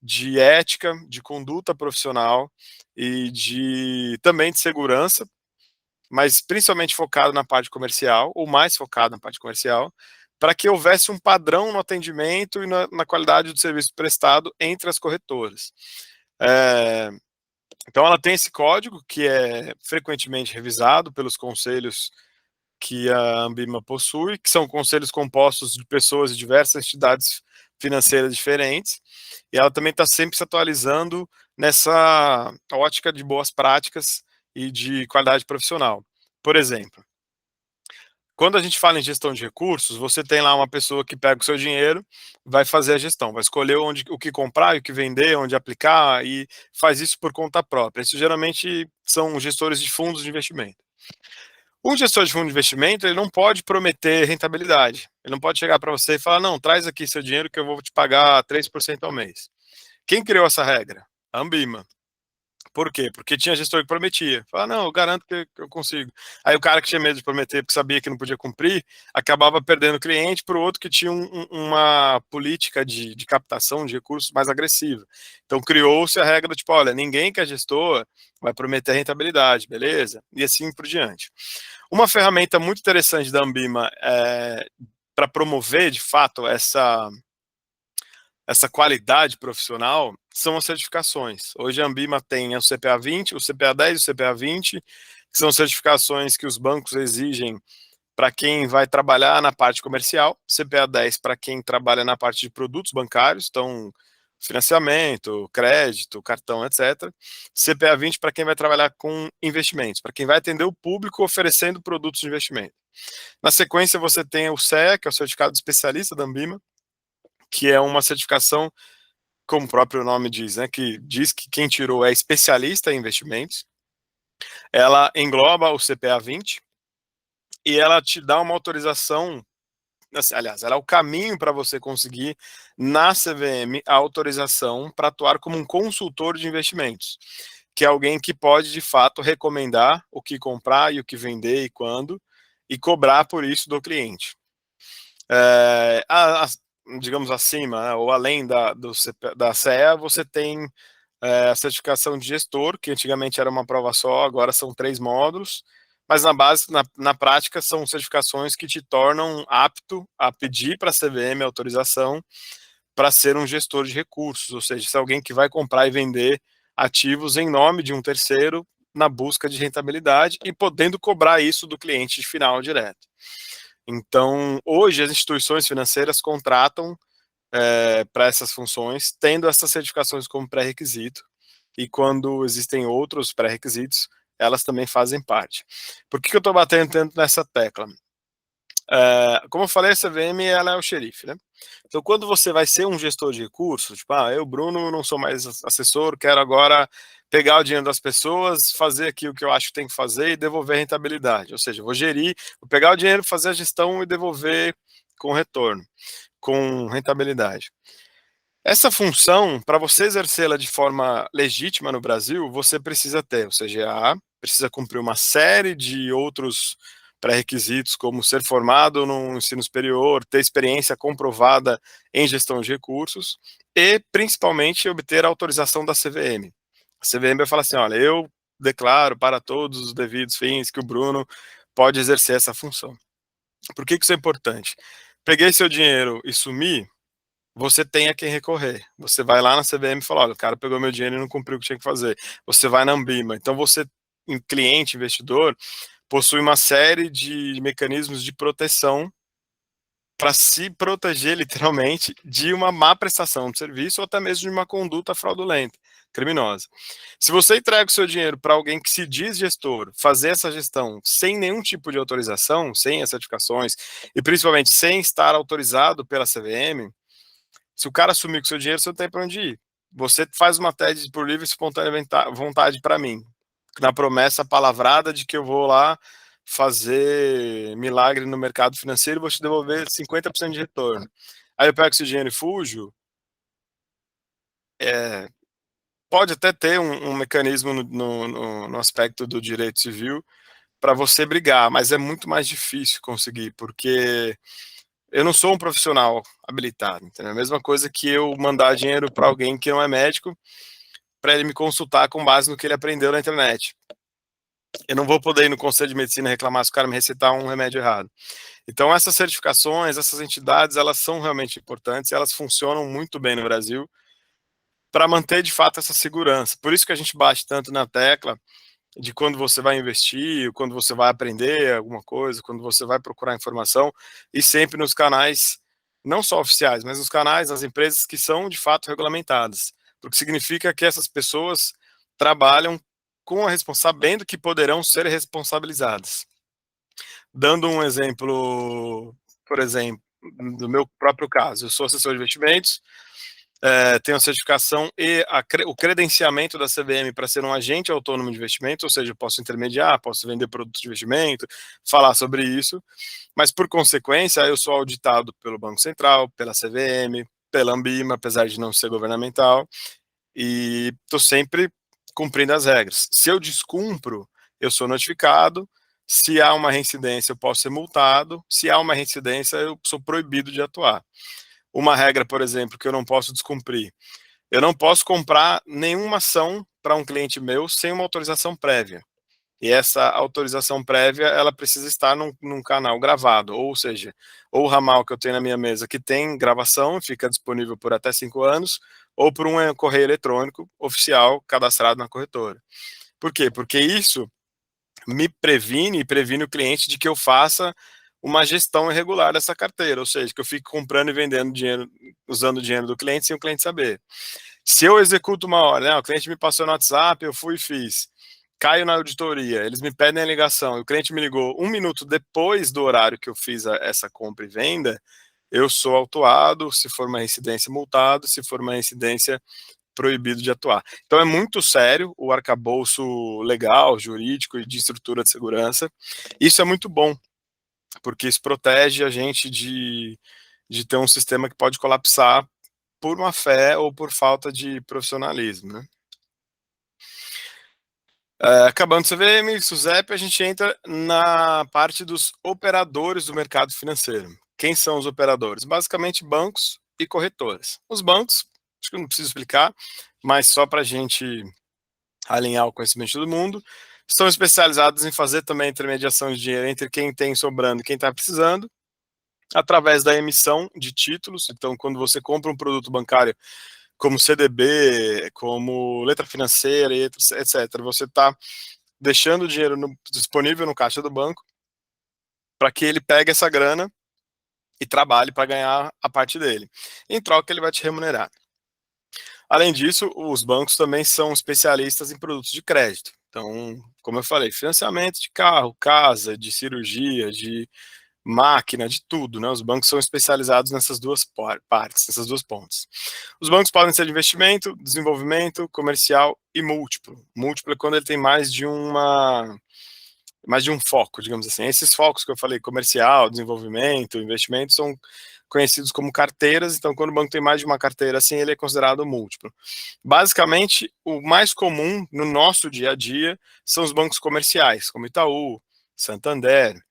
Speaker 1: de ética, de conduta profissional e também de segurança, mas principalmente focado na parte comercial, ou mais focado na parte comercial, para que houvesse um padrão no atendimento e na qualidade do serviço prestado entre as corretoras. Então ela tem esse código que é frequentemente revisado pelos conselhos que a Ambima possui, que são conselhos compostos de pessoas de diversas entidades financeiras diferentes, e ela também está sempre se atualizando nessa ótica de boas práticas e de qualidade profissional. Por exemplo, quando a gente fala em gestão de recursos, você tem lá uma pessoa que pega o seu dinheiro, vai fazer a gestão, vai escolher o que comprar, o que vender, onde aplicar, e faz isso por conta própria. Isso geralmente são gestores de fundos de investimento. Um gestor de fundo de investimento, ele não pode prometer rentabilidade. Ele não pode chegar para você e falar, não, traz aqui seu dinheiro que eu vou te pagar 3% ao mês. Quem criou essa regra? A Ambima. Por quê? Porque tinha gestor que prometia. Fala, não, eu garanto que eu consigo. Aí o cara que tinha medo de prometer, porque sabia que não podia cumprir, acabava perdendo cliente para o outro que tinha uma política de captação de recursos mais agressiva. Então criou-se a regra, tipo, olha, ninguém que é gestor vai prometer rentabilidade, beleza? E assim por diante. Uma ferramenta muito interessante da Ambima para promover, de fato, essa qualidade profissional são as certificações. Hoje a Ambima tem o CPA 20, o CPA 10 e o CPA 20, que são certificações que os bancos exigem para quem vai trabalhar na parte comercial, CPA 10 para quem trabalha na parte de produtos bancários, então financiamento, crédito, cartão, etc. CPA 20 para quem vai trabalhar com investimentos, para quem vai atender o público oferecendo produtos de investimento. Na sequência, você tem o CEA, que é o Certificado de Especialista da Ambima, que é uma certificação, como o próprio nome diz, né, que diz que quem tirou é especialista em investimentos. Ela engloba o CPA 20 e ela te dá uma autorização, aliás, ela é o caminho para você conseguir na CVM a autorização para atuar como um consultor de investimentos, que é alguém que pode de fato recomendar o que comprar e o que vender e quando, e cobrar por isso do cliente. Digamos acima, né, ou além da CEA, você tem a certificação de gestor, que antigamente era uma prova só, agora são 3 módulos, mas na prática são certificações que te tornam apto a pedir para a CVM autorização para ser um gestor de recursos, ou seja, ser alguém que vai comprar e vender ativos em nome de um terceiro na busca de rentabilidade e podendo cobrar isso do cliente final direto. Então, hoje as instituições financeiras contratam para essas funções, tendo essas certificações como pré-requisito, e quando existem outros pré-requisitos, elas também fazem parte. Por que eu estou batendo tanto nessa tecla? Como eu falei, a CVM ela é o xerife, né? Então, quando você vai ser um gestor de recursos, tipo, eu, Bruno, não sou mais assessor, quero agora pegar o dinheiro das pessoas, fazer aqui o que eu acho que tem que fazer e devolver a rentabilidade. Ou seja, vou gerir, vou pegar o dinheiro, fazer a gestão e devolver com retorno, com rentabilidade. Essa função, para você exercê-la de forma legítima no Brasil, você precisa ter o CGA, precisa cumprir uma série de outros pré-requisitos, como ser formado no ensino superior, ter experiência comprovada em gestão de recursos e, principalmente, obter a autorização da CVM. A CVM vai falar assim, olha, eu declaro para todos os devidos fins que o Bruno pode exercer essa função. Por que isso é importante? Peguei seu dinheiro e sumi, você tem a quem recorrer. Você vai lá na CVM e fala, olha, o cara pegou meu dinheiro e não cumpriu o que tinha que fazer. Você vai na Ambima. Então você, cliente, investidor, possui uma série de mecanismos de proteção para se proteger, literalmente, de uma má prestação de serviço ou até mesmo de uma conduta fraudulenta, criminosa. Se você entrega o seu dinheiro para alguém que se diz gestor, fazer essa gestão sem nenhum tipo de autorização, sem as certificações, e principalmente sem estar autorizado pela CVM, se o cara sumir com seu dinheiro, você não tem para onde ir. Você faz uma TED por livre e espontânea vontade para mim, na promessa palavrada de que eu vou lá fazer milagre no mercado financeiro e vou te devolver 50% de retorno. Aí eu pego esse dinheiro e fujo. Pode até ter um mecanismo no aspecto do direito civil para você brigar, mas é muito mais difícil conseguir, porque eu não sou um profissional habilitado, entendeu? A mesma coisa que eu mandar dinheiro para alguém que não é médico, para ele me consultar com base no que ele aprendeu na internet. Eu não vou poder ir no conselho de medicina reclamar se o cara me receitar um remédio errado. Então, essas certificações, essas entidades, elas são realmente importantes, elas funcionam muito bem no Brasil para manter de fato essa segurança. Por isso que a gente bate tanto na tecla de quando você vai investir, quando você vai aprender alguma coisa, quando você vai procurar informação, e sempre nos canais, não só oficiais, mas nos canais das empresas que são de fato regulamentadas, porque significa que essas pessoas trabalham com a sabendo que poderão ser responsabilizadas. Dando um exemplo, por exemplo, do meu próprio caso, eu sou assessor de investimentos, tenho a certificação e o credenciamento da CVM para ser um agente autônomo de investimento, ou seja, eu posso intermediar, posso vender produtos de investimento, falar sobre isso, mas por consequência eu sou auditado pelo Banco Central, pela CVM, pela Ambima, apesar de não ser governamental, e estou sempre cumprindo as regras. Se eu descumpro, eu sou notificado, se há uma reincidência eu posso ser multado, se há uma reincidência eu sou proibido de atuar. Uma regra, por exemplo, que eu não posso descumprir. Eu não posso comprar nenhuma ação para um cliente meu sem uma autorização prévia. E essa autorização prévia, ela precisa estar num canal gravado, ou seja, ou o ramal que eu tenho na minha mesa que tem gravação, fica disponível por até 5 anos, ou por um correio eletrônico oficial cadastrado na corretora. Por quê? Porque isso me previne e previne o cliente de que eu faça uma gestão irregular dessa carteira, ou seja, que eu fique comprando e vendendo dinheiro, usando o dinheiro do cliente sem o cliente saber. Se eu executo uma hora, né, o cliente me passou no WhatsApp, eu fui e fiz, caio na auditoria, eles me pedem a ligação, e o cliente me ligou 1 minuto depois do horário que eu fiz essa compra e venda, eu sou autuado, se for uma reincidência multado, se for uma reincidência proibido de atuar. Então é muito sério o arcabouço legal, jurídico e de estrutura de segurança. Isso é muito bom, porque isso protege a gente de ter um sistema que pode colapsar por má fé ou por falta de profissionalismo, né? Acabando o CVM, SUSEP, a gente entra na parte dos operadores do mercado financeiro. Quem são os operadores? Basicamente bancos e corretoras. Os bancos, acho que eu não preciso explicar, mas só para a gente alinhar o conhecimento de todo mundo, estão especializados em fazer também intermediação de dinheiro entre quem tem sobrando e quem está precisando, através da emissão de títulos. Então, quando você compra um produto bancário como CDB, como letra financeira, etc., você está deixando o dinheiro disponível no caixa do banco para que ele pegue essa grana e trabalhe para ganhar a parte dele. Em troca, ele vai te remunerar. Além disso, os bancos também são especialistas em produtos de crédito. Então, como eu falei, financiamento de carro, casa, de cirurgia, de máquina, de tudo, né? Os bancos são especializados nessas duas partes, nessas duas pontas. Os bancos podem ser de investimento, desenvolvimento, comercial e múltiplo. Múltiplo é quando ele tem mais de um foco, digamos assim. Esses focos que eu falei, comercial, desenvolvimento, investimento, são conhecidos como carteiras. Então, quando o banco tem mais de uma carteira assim, ele é considerado múltiplo. Basicamente, o mais comum no nosso dia a dia são os bancos comerciais, como Itaú, Santander,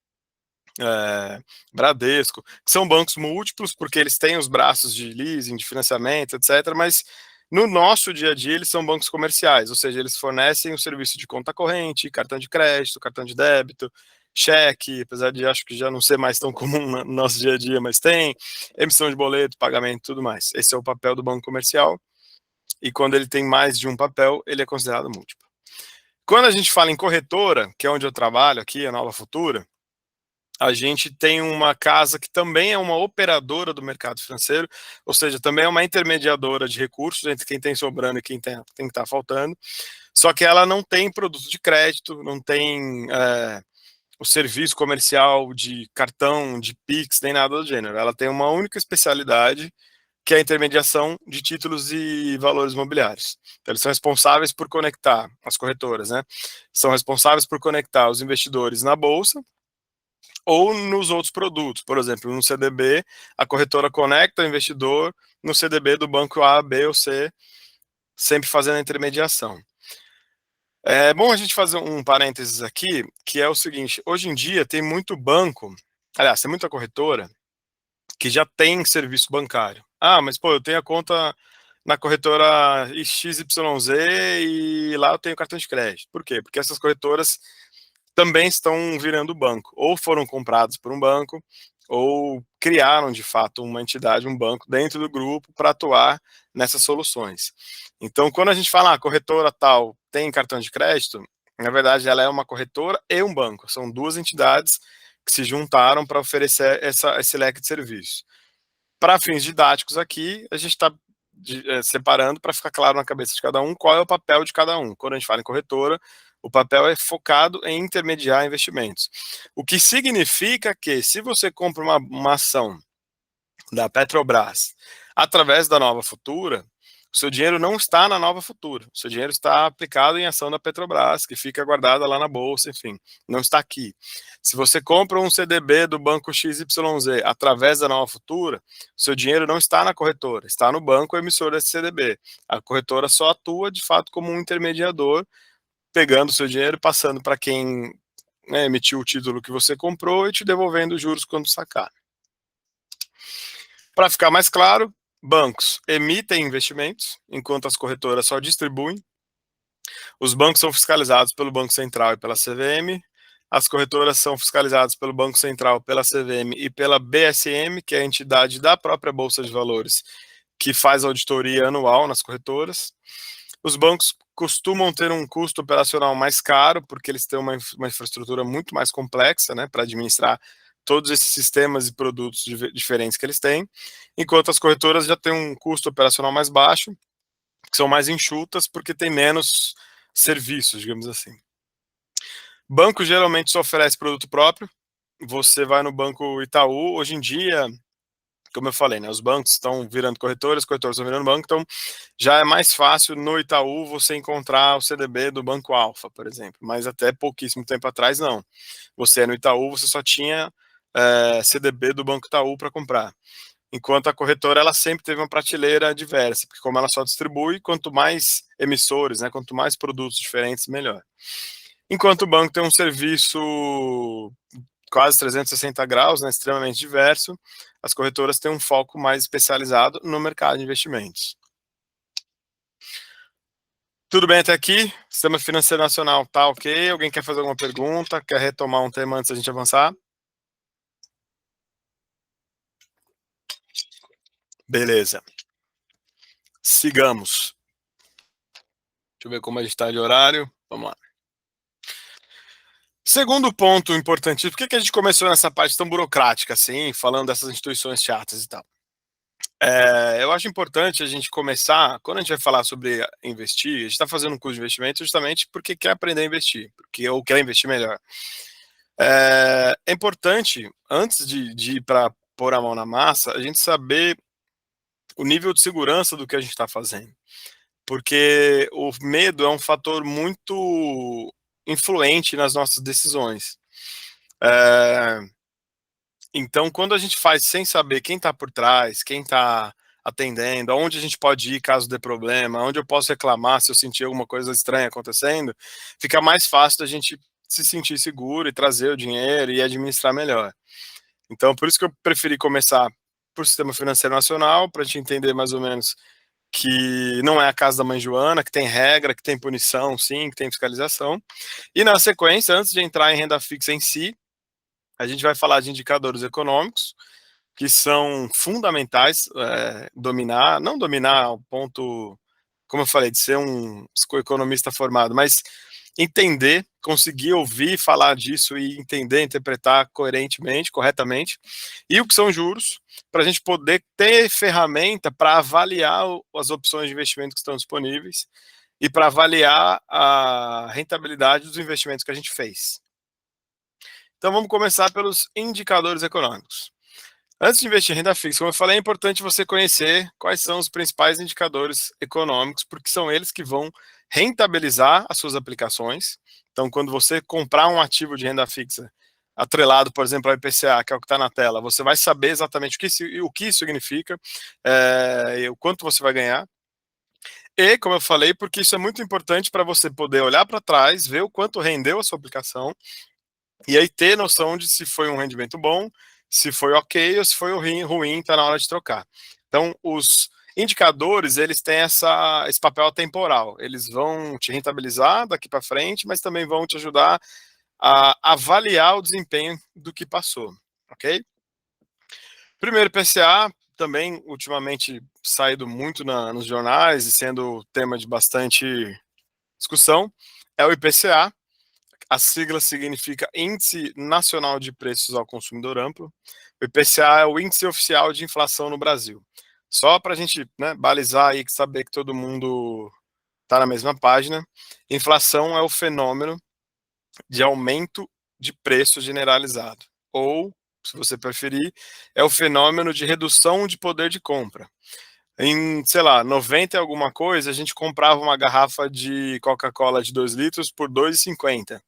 Speaker 1: Bradesco, que são bancos múltiplos, porque eles têm os braços de leasing, de financiamento, etc., mas no nosso dia a dia eles são bancos comerciais, ou seja, eles fornecem o serviço de conta corrente, cartão de crédito, cartão de débito, cheque, apesar de acho que já não ser mais tão comum no nosso dia a dia, mas tem, emissão de boleto, pagamento e tudo mais. Esse é o papel do banco comercial, e quando ele tem mais de um papel, ele é considerado múltiplo. Quando a gente fala em corretora, que é onde eu trabalho aqui, a Nova Futura, a gente tem uma casa que também é uma operadora do mercado financeiro, ou seja, também é uma intermediadora de recursos entre quem tem sobrando e quem tem que estar faltando, só que ela não tem produto de crédito, não tem o serviço comercial de cartão, de Pix, nem nada do gênero. Ela tem uma única especialidade, que é a intermediação de títulos e valores imobiliários. Então, eles são responsáveis por conectar as corretoras, né? São responsáveis por conectar os investidores na bolsa, ou nos outros produtos. Por exemplo, no CDB, a corretora conecta o investidor no CDB do banco A, B ou C, sempre fazendo a intermediação. É bom a gente fazer um parênteses aqui, que é o seguinte: hoje em dia tem muito banco, aliás, tem muita corretora que já tem serviço bancário. Ah, mas pô, eu tenho a conta na corretora XYZ e lá eu tenho cartão de crédito. Por quê? Porque essas corretoras também estão virando banco, ou foram comprados por um banco, ou criaram de fato uma entidade, um banco dentro do grupo para atuar nessas soluções. Então, quando a gente fala, corretora tal tem cartão de crédito, na verdade ela é uma corretora e um banco, são duas entidades que se juntaram para oferecer esse leque de serviços. Para fins didáticos aqui, a gente está separando para ficar claro na cabeça de cada um qual é o papel de cada um. Quando a gente fala em corretora, o papel é focado em intermediar investimentos. O que significa que, se você compra uma ação da Petrobras através da Nova Futura, o seu dinheiro não está na Nova Futura. O seu dinheiro está aplicado em ação da Petrobras, que fica guardada lá na bolsa, enfim, não está aqui. Se você compra um CDB do banco XYZ através da Nova Futura, o seu dinheiro não está na corretora, está no banco emissor desse CDB. A corretora só atua, de fato, como um intermediador, pegando o seu dinheiro, passando para quem, né, emitiu o título que você comprou e te devolvendo os juros quando sacar. Para ficar mais claro, bancos emitem investimentos, enquanto as corretoras só distribuem. Os bancos são fiscalizados pelo Banco Central e pela CVM. As corretoras são fiscalizadas pelo Banco Central, pela CVM e pela BSM, que é a entidade da própria Bolsa de Valores, que faz auditoria anual nas corretoras. Os bancos costumam ter um custo operacional mais caro, porque eles têm uma infraestrutura muito mais complexa, né, para administrar todos esses sistemas e produtos diferentes que eles têm, enquanto as corretoras já têm um custo operacional mais baixo, que são mais enxutas, porque tem menos serviços, digamos assim. Banco geralmente só oferece produto próprio. Você vai no Banco Itaú, hoje em dia, como eu falei, né, os bancos estão virando corretoras, corretoras estão virando banco, então já é mais fácil no Itaú você encontrar o CDB do Banco Alfa, por exemplo, mas até pouquíssimo tempo atrás não. Você no Itaú, você só tinha CDB do Banco Itaú para comprar. Enquanto a corretora, ela sempre teve uma prateleira diversa, porque como ela só distribui, quanto mais emissores, né, quanto mais produtos diferentes, melhor. Enquanto o banco tem um serviço quase 360 graus, né, extremamente diverso, as corretoras têm um foco mais especializado no mercado de investimentos. Tudo bem até aqui? Sistema financeiro nacional tá ok? Alguém quer fazer alguma pergunta? Quer retomar um tema antes da gente avançar? Beleza. Sigamos. Deixa eu ver como a gente está de horário. Vamos lá. Segundo ponto importante, por que a gente começou nessa parte tão burocrática, assim, falando dessas instituições chatas e tal? Eu acho importante a gente começar, quando a gente vai falar sobre investir, a gente está fazendo um curso de investimento justamente porque quer aprender a investir, ou quer investir melhor. É importante, antes de ir para pôr a mão na massa, a gente saber o nível de segurança do que a gente está fazendo. Porque o medo é um fator muito influente nas nossas decisões. É, então, quando a gente faz sem saber quem está por trás, quem está atendendo, aonde a gente pode ir caso dê problema, onde eu posso reclamar se eu sentir alguma coisa estranha acontecendo, fica mais fácil da gente se sentir seguro e trazer o dinheiro e administrar melhor. Então, por isso que eu preferi começar por Sistema Financeiro Nacional, para a gente entender mais ou menos que não é a casa da mãe Joana, que tem regra, que tem punição, sim, que tem fiscalização. E na sequência, antes de entrar em renda fixa em si, a gente vai falar de indicadores econômicos, que são fundamentais dominar, não dominar ao ponto, como eu falei, de ser um economista formado, mas entender, conseguir ouvir falar disso e entender, interpretar coerentemente, corretamente, e o que são juros, para a gente poder ter ferramenta para avaliar as opções de investimento que estão disponíveis e para avaliar a rentabilidade dos investimentos que a gente fez. Então vamos começar pelos indicadores econômicos. Antes de investir em renda fixa, como eu falei, é importante você conhecer quais são os principais indicadores econômicos, porque são eles que vão rentabilizar as suas aplicações. Então, quando você comprar um ativo de renda fixa atrelado, por exemplo, ao IPCA, que é o que está na tela, você vai saber exatamente o que isso significa, o quanto você vai ganhar. E, como eu falei, porque isso é muito importante para você poder olhar para trás, ver o quanto rendeu a sua aplicação e aí ter noção de se foi um rendimento bom, se foi ok ou se foi ruim, está na hora de trocar. Então, os indicadores, eles têm esse papel temporal. Eles vão te rentabilizar daqui para frente, mas também vão te ajudar a avaliar o desempenho do que passou, ok? Primeiro, IPCA, também ultimamente saído muito nos jornais e sendo tema de bastante discussão, é o IPCA. A sigla significa Índice Nacional de Preços ao Consumidor Amplo. O IPCA é o índice oficial de inflação no Brasil. Só para a gente, né, balizar e saber que todo mundo está na mesma página. Inflação é o fenômeno de aumento de preço generalizado. Ou, se você preferir, é o fenômeno de redução de poder de compra. Em, sei lá, 90 e alguma coisa, a gente comprava uma garrafa de Coca-Cola de 2 litros por R$ 2,50.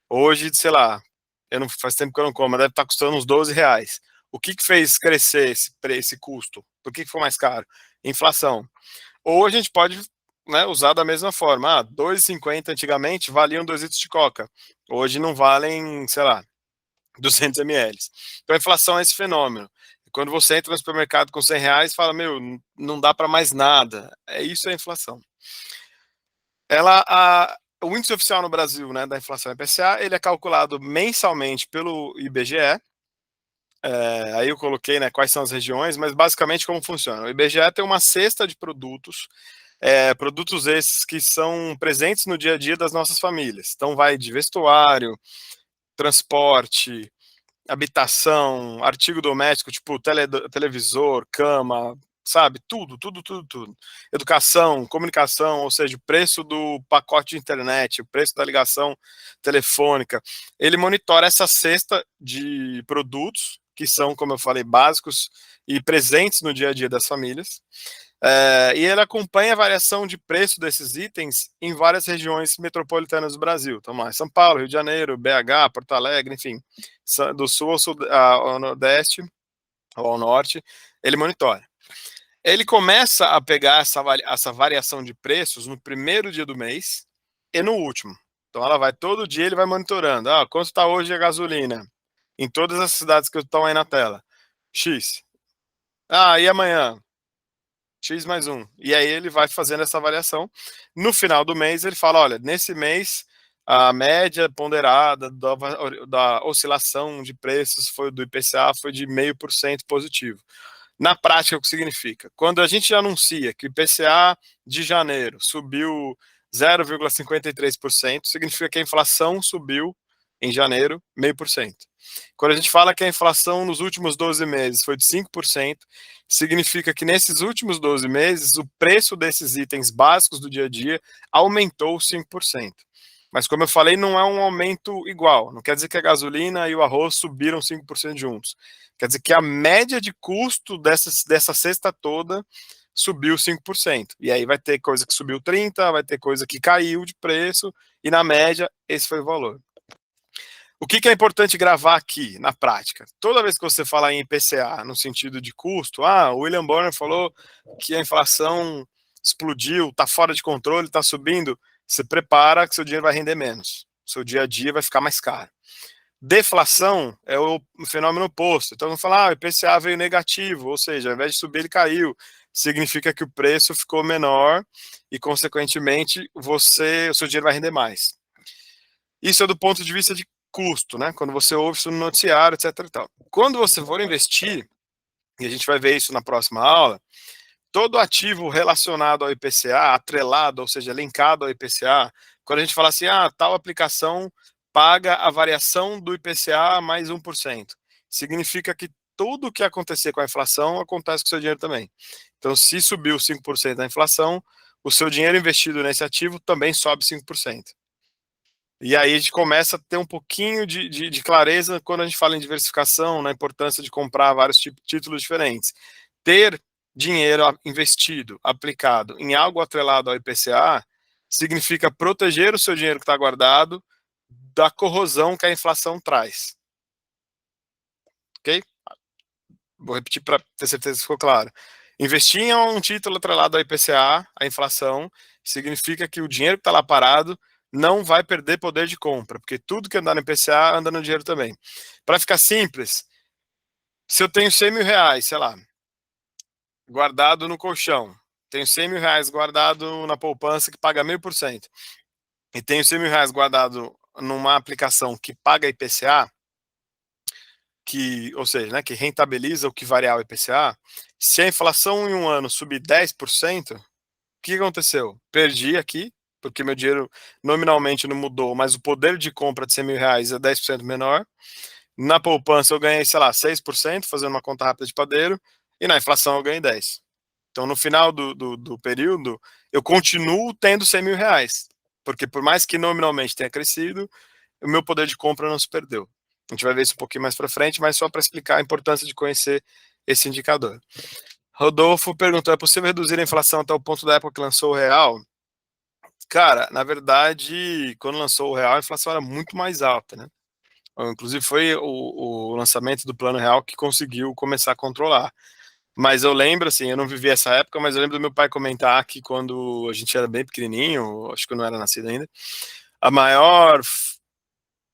Speaker 1: Hoje, sei lá, faz tempo que eu não como, mas deve estar custando uns R$ 12. O que fez crescer esse custo? Por que foi mais caro? Inflação. Ou a gente pode, né, usar da mesma forma. R$ 2,50 antigamente valiam 2 litros de Coca. Hoje não valem, sei lá, 200 ml. Então a inflação é esse fenômeno. Quando você entra no supermercado com R$ 100, fala, meu, não dá para mais nada. Isso é a inflação. O índice oficial no Brasil, né, da inflação IPCA, ele é calculado mensalmente pelo IBGE. Aí eu coloquei, né, quais são as regiões, mas basicamente como funciona. O IBGE tem uma cesta de produtos, produtos esses que são presentes no dia a dia das nossas famílias. Então vai de vestuário, transporte, habitação, artigo doméstico, tipo televisor, cama, sabe? Tudo. Educação, comunicação, ou seja, o preço do pacote de internet, o preço da ligação telefônica. Ele monitora essa cesta de produtos, que são, como eu falei, básicos e presentes no dia a dia das famílias. E ele acompanha a variação de preço desses itens em várias regiões metropolitanas do Brasil. Então, São Paulo, Rio de Janeiro, BH, Porto Alegre, enfim, do sul ao nordeste ou ao norte, ele monitora. Ele começa a pegar essa variação de preços no primeiro dia do mês e no último. Então, ela vai todo dia, ele vai monitorando. Quanto está hoje a gasolina? Em todas as cidades que estão aí na tela. X. E amanhã? X mais 1. E aí ele vai fazendo essa avaliação. No final do mês, ele fala, olha, nesse mês, a média ponderada da oscilação de preços do IPCA foi de 0,5% positivo. Na prática, o que significa? Quando a gente anuncia que o IPCA de janeiro subiu 0,53%, significa que a inflação subiu em janeiro 0,5%. Quando a gente fala que a inflação nos últimos 12 meses foi de 5%, significa que nesses últimos 12 meses o preço desses itens básicos do dia a dia aumentou 5%. Mas como eu falei, não é um aumento igual. Não quer dizer que a gasolina e o arroz subiram 5% juntos. Quer dizer que a média de custo dessa cesta toda subiu 5%. E aí vai ter coisa que subiu 30%, vai ter coisa que caiu de preço, e na média, esse foi o valor. O que é importante gravar aqui, na prática? Toda vez que você falar em IPCA, no sentido de custo, o William Bonner falou que a inflação explodiu, está fora de controle, está subindo, você prepara que seu dinheiro vai render menos. Seu dia a dia vai ficar mais caro. Deflação é o fenômeno oposto. Então, vamos falar, o IPCA veio negativo, ou seja, ao invés de subir, ele caiu. Significa que o preço ficou menor e, consequentemente, o seu dinheiro vai render mais. Isso é do ponto de vista de custo, né? Quando você ouve isso no noticiário, etc. e tal. Quando você for investir, e a gente vai ver isso na próxima aula, todo ativo relacionado ao IPCA, atrelado, ou seja, linkado ao IPCA, quando a gente fala assim, tal aplicação paga a variação do IPCA mais 1%, significa que tudo que acontecer com a inflação acontece com o seu dinheiro também. Então, se subiu 5% da inflação, o seu dinheiro investido nesse ativo também sobe 5%. E aí a gente começa a ter um pouquinho de clareza quando a gente fala em diversificação, na importância de comprar vários títulos diferentes. Ter dinheiro investido, aplicado em algo atrelado ao IPCA, significa proteger o seu dinheiro que está guardado da corrosão que a inflação traz. Ok? Vou repetir para ter certeza que ficou claro. Investir em um título atrelado ao IPCA, a inflação, significa que o dinheiro que está lá parado não vai perder poder de compra, porque tudo que andar no IPCA anda no dinheiro também. Para ficar simples, se eu tenho 100 mil reais, sei lá, guardado no colchão, tenho 100 mil reais guardado na poupança que paga 1000%, e tenho 100 mil reais guardado numa aplicação que paga IPCA, ou seja, né, que rentabiliza o que variar o IPCA, se a inflação em um ano subir 10%, o que aconteceu? Perdi aqui, porque meu dinheiro nominalmente não mudou, mas o poder de compra de 100 mil reais é 10% menor. Na poupança eu ganhei, sei lá, 6%, fazendo uma conta rápida de padeiro, e na inflação eu ganhei 10%. Então, no final do período, eu continuo tendo 100 mil reais, porque por mais que nominalmente tenha crescido, o meu poder de compra não se perdeu. A gente vai ver isso um pouquinho mais para frente, mas só para explicar a importância de conhecer esse indicador. Rodolfo perguntou, é possível reduzir a inflação até o ponto da época que lançou o real? Cara, na verdade, quando lançou o real, a inflação era muito mais alta, né? Inclusive foi o lançamento do Plano Real que conseguiu começar a controlar. Mas eu lembro, assim, eu não vivi essa época, mas eu lembro do meu pai comentar que quando a gente era bem pequenininho, acho que eu não era nascido ainda, a maior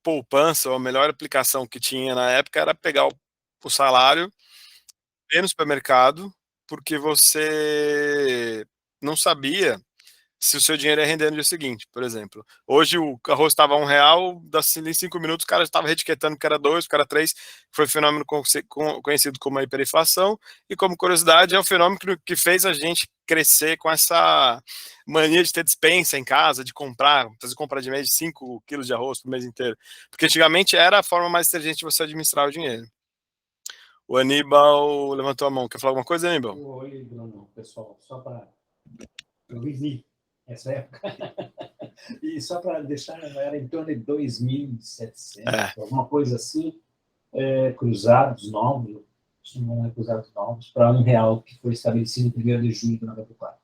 Speaker 1: poupança, ou a melhor aplicação que tinha na época era pegar o salário, ir no supermercado, porque você não sabia se o seu dinheiro ia render no dia seguinte, por exemplo. Hoje o arroz estava R$ 1, em 5 minutos o cara estava retiquetando que era 2, que era 3, foi um fenômeno conhecido como a hiperinflação, e como curiosidade é o fenômeno que fez a gente crescer com essa mania de ter despensa em casa, de comprar, fazer compra de mês de 5 quilos de arroz por mês inteiro, porque antigamente era a forma mais inteligente de você administrar o dinheiro. O Aníbal levantou a mão, quer falar alguma coisa, Aníbal?
Speaker 2: Oi, Bruno, pessoal, só para... Eu vivi essa época. E só para deixar, era em torno de 2.700, alguma coisa assim, cruzados novos, não é cruzados novos, para R$ 1, que foi estabelecido no 1º de julho de 94.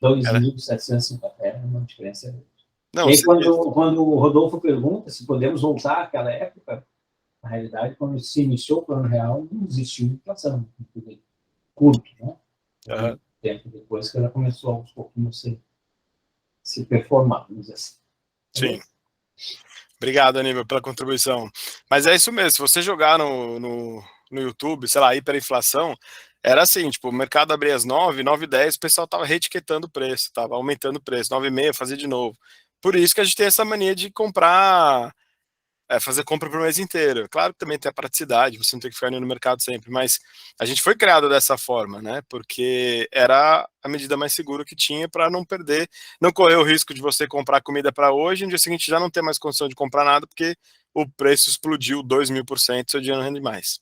Speaker 2: 2.750, era uma diferença.
Speaker 1: Não,
Speaker 2: e aí, quando o Rodolfo pergunta se podemos voltar àquela época, na realidade, quando se iniciou o Plano Real, não existiu inflação, curto, né? Tempo depois que ela começou aos pouquinhos a se performar, vamos dizer assim.
Speaker 1: Sim. Obrigado, Aníbal, pela contribuição. Mas é isso mesmo, se você jogar no YouTube, sei lá, hiperinflação, era assim, tipo, o mercado abria às 9, 9h10, o pessoal tava reetiquetando o preço, tava aumentando o preço, 9h30, fazia de novo. Por isso que a gente tem essa mania de comprar fazer compra para o mês inteiro. Claro que também tem a praticidade, você não tem que ficar indo no mercado sempre, mas a gente foi criado dessa forma, né? Porque era a medida mais segura que tinha para não perder, não correr o risco de você comprar comida para hoje, e no dia seguinte já não ter mais condição de comprar nada, porque o preço explodiu 2.000%, seu dinheiro não rende mais.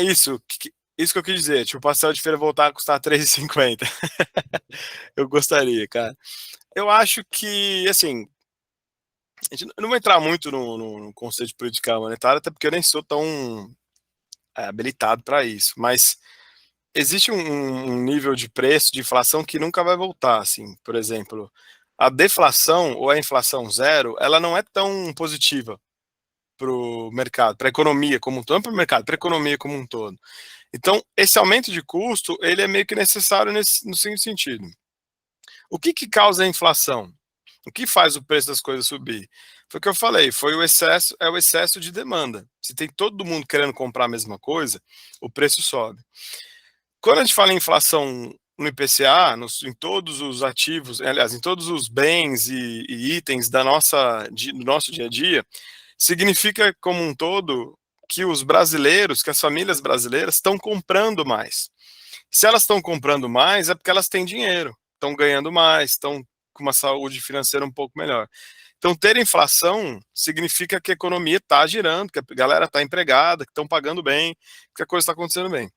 Speaker 1: Isso que eu quis dizer, tipo, o pastel de feira voltar a custar R$3,50. Eu gostaria, cara. Eu acho que, assim, a gente não vai entrar muito no conceito de política monetária, até porque eu nem sou tão habilitado para isso, mas existe um nível de preço, de inflação que nunca vai voltar, assim, por exemplo, a deflação ou a inflação zero, ela não é tão positiva para o mercado, para a economia como um todo, não para o mercado, para a economia como um todo. Então, esse aumento de custo, ele é meio que necessário no seguinte sentido. O que causa a inflação? O que faz o preço das coisas subir? Foi o que eu falei, é o excesso de demanda. Se tem todo mundo querendo comprar a mesma coisa, o preço sobe. Quando a gente fala em inflação no IPCA, em todos os ativos, aliás, em todos os bens e itens do nosso dia a dia, significa como um todo que os brasileiros, que as famílias brasileiras estão comprando mais. Se elas estão comprando mais, é porque elas têm dinheiro, estão ganhando mais, estão com uma saúde financeira um pouco melhor. Então, ter inflação significa que a economia está girando, que a galera está empregada, que estão pagando bem, que a coisa está acontecendo bem.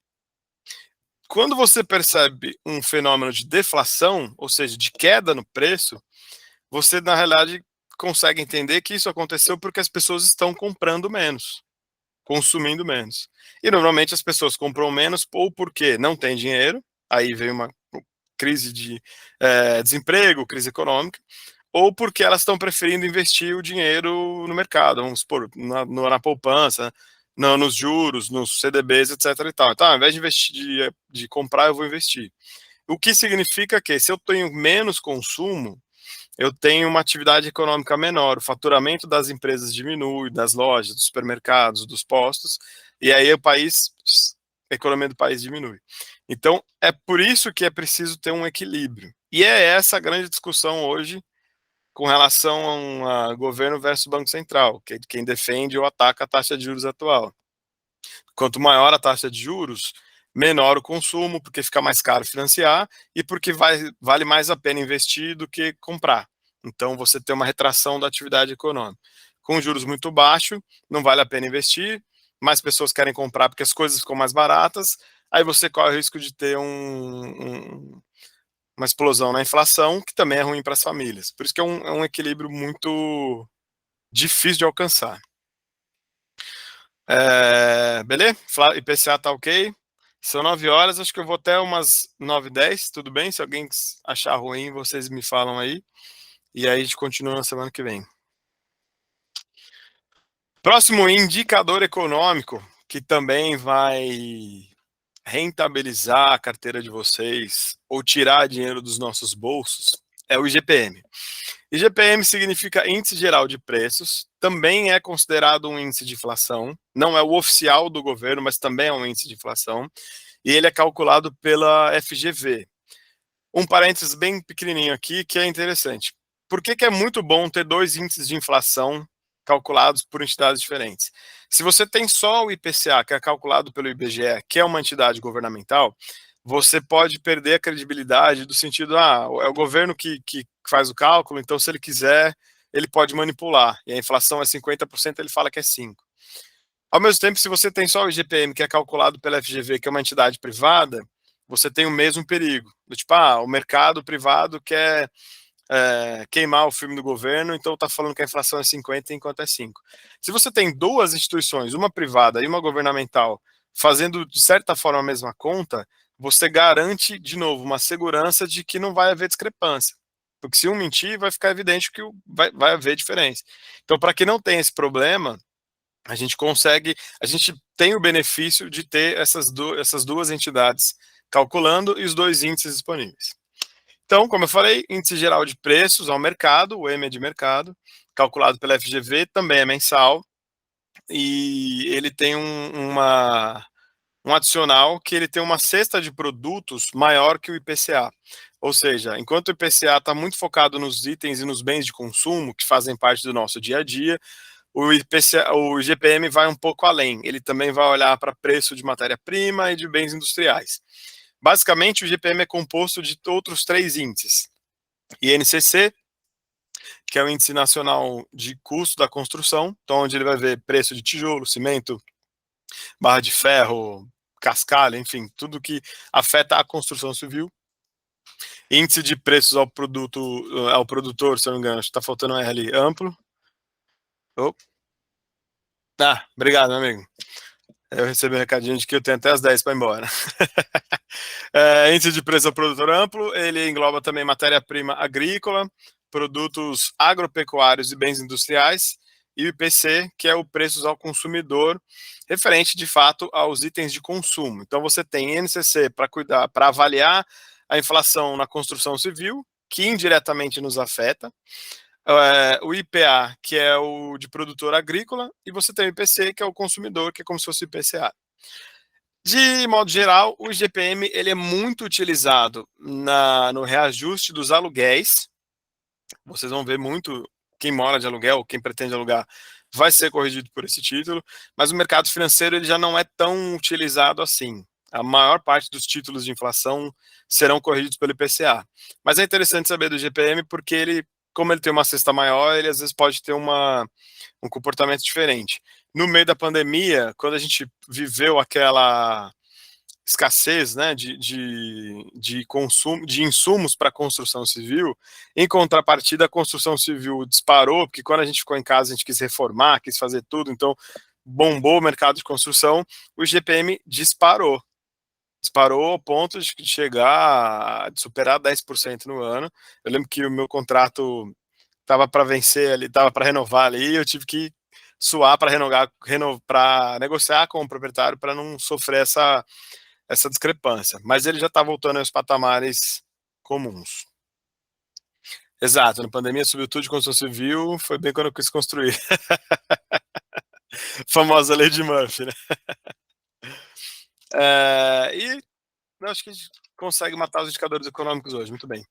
Speaker 1: Quando você percebe um fenômeno de deflação, ou seja, de queda no preço, você, na realidade, consegue entender que isso aconteceu porque as pessoas estão comprando menos, consumindo menos. E normalmente as pessoas compram menos ou porque não tem dinheiro, aí vem uma crise de desemprego, crise econômica, ou porque elas estão preferindo investir o dinheiro no mercado, vamos supor, na poupança, nos juros, nos CDBs, etc. e tal. Então, ao invés de investir, de comprar, eu vou investir. O que significa que, se eu tenho menos consumo, eu tenho uma atividade econômica menor, o faturamento das empresas diminui, das lojas, dos supermercados, dos postos, e aí a economia do país diminui. Então, é por isso que é preciso ter um equilíbrio. E é essa a grande discussão hoje com relação a governo versus Banco Central, que quem defende ou ataca a taxa de juros atual. Quanto maior a taxa de juros, menor o consumo, porque fica mais caro financiar e porque vale mais a pena investir do que comprar. Então, você tem uma retração da atividade econômica. Com juros muito baixos, não vale a pena investir, mais pessoas querem comprar porque as coisas ficam mais baratas, aí você corre o risco de ter uma explosão na inflação, que também é ruim para as famílias. Por isso que é um equilíbrio muito difícil de alcançar. Beleza? IPCA tá ok. São 9 horas, acho que eu vou até umas 9h10, tudo bem? Se alguém achar ruim, vocês me falam aí. E aí a gente continua na semana que vem. Próximo indicador econômico, que também vai rentabilizar a carteira de vocês ou tirar dinheiro dos nossos bolsos, é o IGPM. IGPM significa Índice Geral de Preços, também é considerado um índice de inflação, não é o oficial do governo, mas também é um índice de inflação, e ele é calculado pela FGV. Um parênteses bem pequenininho aqui, que é interessante. Por que é muito bom ter dois índices de inflação calculados por entidades diferentes? Se você tem só o IPCA, que é calculado pelo IBGE, que é uma entidade governamental, você pode perder a credibilidade do sentido, é o governo que faz o cálculo, então se ele quiser, ele pode manipular. E a inflação é 50%, ele fala que é 5%. Ao mesmo tempo, se você tem só o IGPM, que é calculado pela FGV, que é uma entidade privada, você tem o mesmo perigo. Tipo, o mercado privado quer queimar o filme do governo, então está falando que a inflação é 50 enquanto é 5. Se você tem duas instituições, uma privada e uma governamental, fazendo de certa forma a mesma conta, você garante, de novo, uma segurança de que não vai haver discrepância. Porque se um mentir, vai ficar evidente que vai haver diferença. Então, para que não tenha esse problema, a gente tem o benefício de ter essas duas entidades calculando e os dois índices disponíveis. Então, como eu falei, índice geral de preços ao mercado, o M é de mercado, calculado pela FGV, também é mensal, e ele tem um adicional que ele tem uma cesta de produtos maior que o IPCA. Ou seja, enquanto o IPCA está muito focado nos itens e nos bens de consumo que fazem parte do nosso dia a dia, o IGPM vai um pouco além. Ele também vai olhar para preço de matéria-prima e de bens industriais. Basicamente, o IGPM é composto de outros 3 índices. INCC, que é o Índice Nacional de Custo da Construção, então onde ele vai ver preço de tijolo, cimento, barra de ferro, cascalho, enfim, tudo que afeta a construção civil. Índice de preços ao produtor, se eu não me engano, está faltando um R ali, amplo. Oh. Obrigado, meu amigo. Eu recebi um recadinho de que eu tenho até as 10 para ir embora. Índice de preço ao produtor amplo, ele engloba também matéria-prima agrícola, produtos agropecuários e bens industriais, e o IPC, que é o preços ao consumidor, referente de fato aos itens de consumo. Então você tem INCC para avaliar a inflação na construção civil, que indiretamente nos afeta, o IPA, que é o de produtor agrícola, e você tem o IPC, que é o consumidor, que é como se fosse o IPCA. De modo geral, o IGPM ele é muito utilizado no reajuste dos aluguéis. Vocês vão ver muito, quem mora de aluguel, quem pretende alugar, vai ser corrigido por esse título, mas o mercado financeiro ele já não é tão utilizado assim. A maior parte dos títulos de inflação serão corrigidos pelo IPCA. Mas é interessante saber do IGPM porque ele, como ele tem uma cesta maior, ele às vezes pode ter um comportamento diferente. No meio da pandemia, quando a gente viveu aquela escassez, né, de consumo, de insumos para a construção civil, em contrapartida a construção civil disparou, porque quando a gente ficou em casa a gente quis reformar, quis fazer tudo, então bombou o mercado de construção, o IGPM disparou ao ponto de chegar, de superar 10% no ano. Eu lembro que o meu contrato estava para vencer ali, estava para renovar ali, eu tive que suar para para negociar com o proprietário para não sofrer essa discrepância. Mas ele já está voltando aos patamares comuns. Exato, na pandemia subiu tudo de construção civil, foi bem quando eu quis construir. Famosa lei de Murphy, né? E eu acho que a gente consegue matar os indicadores econômicos hoje, muito bem.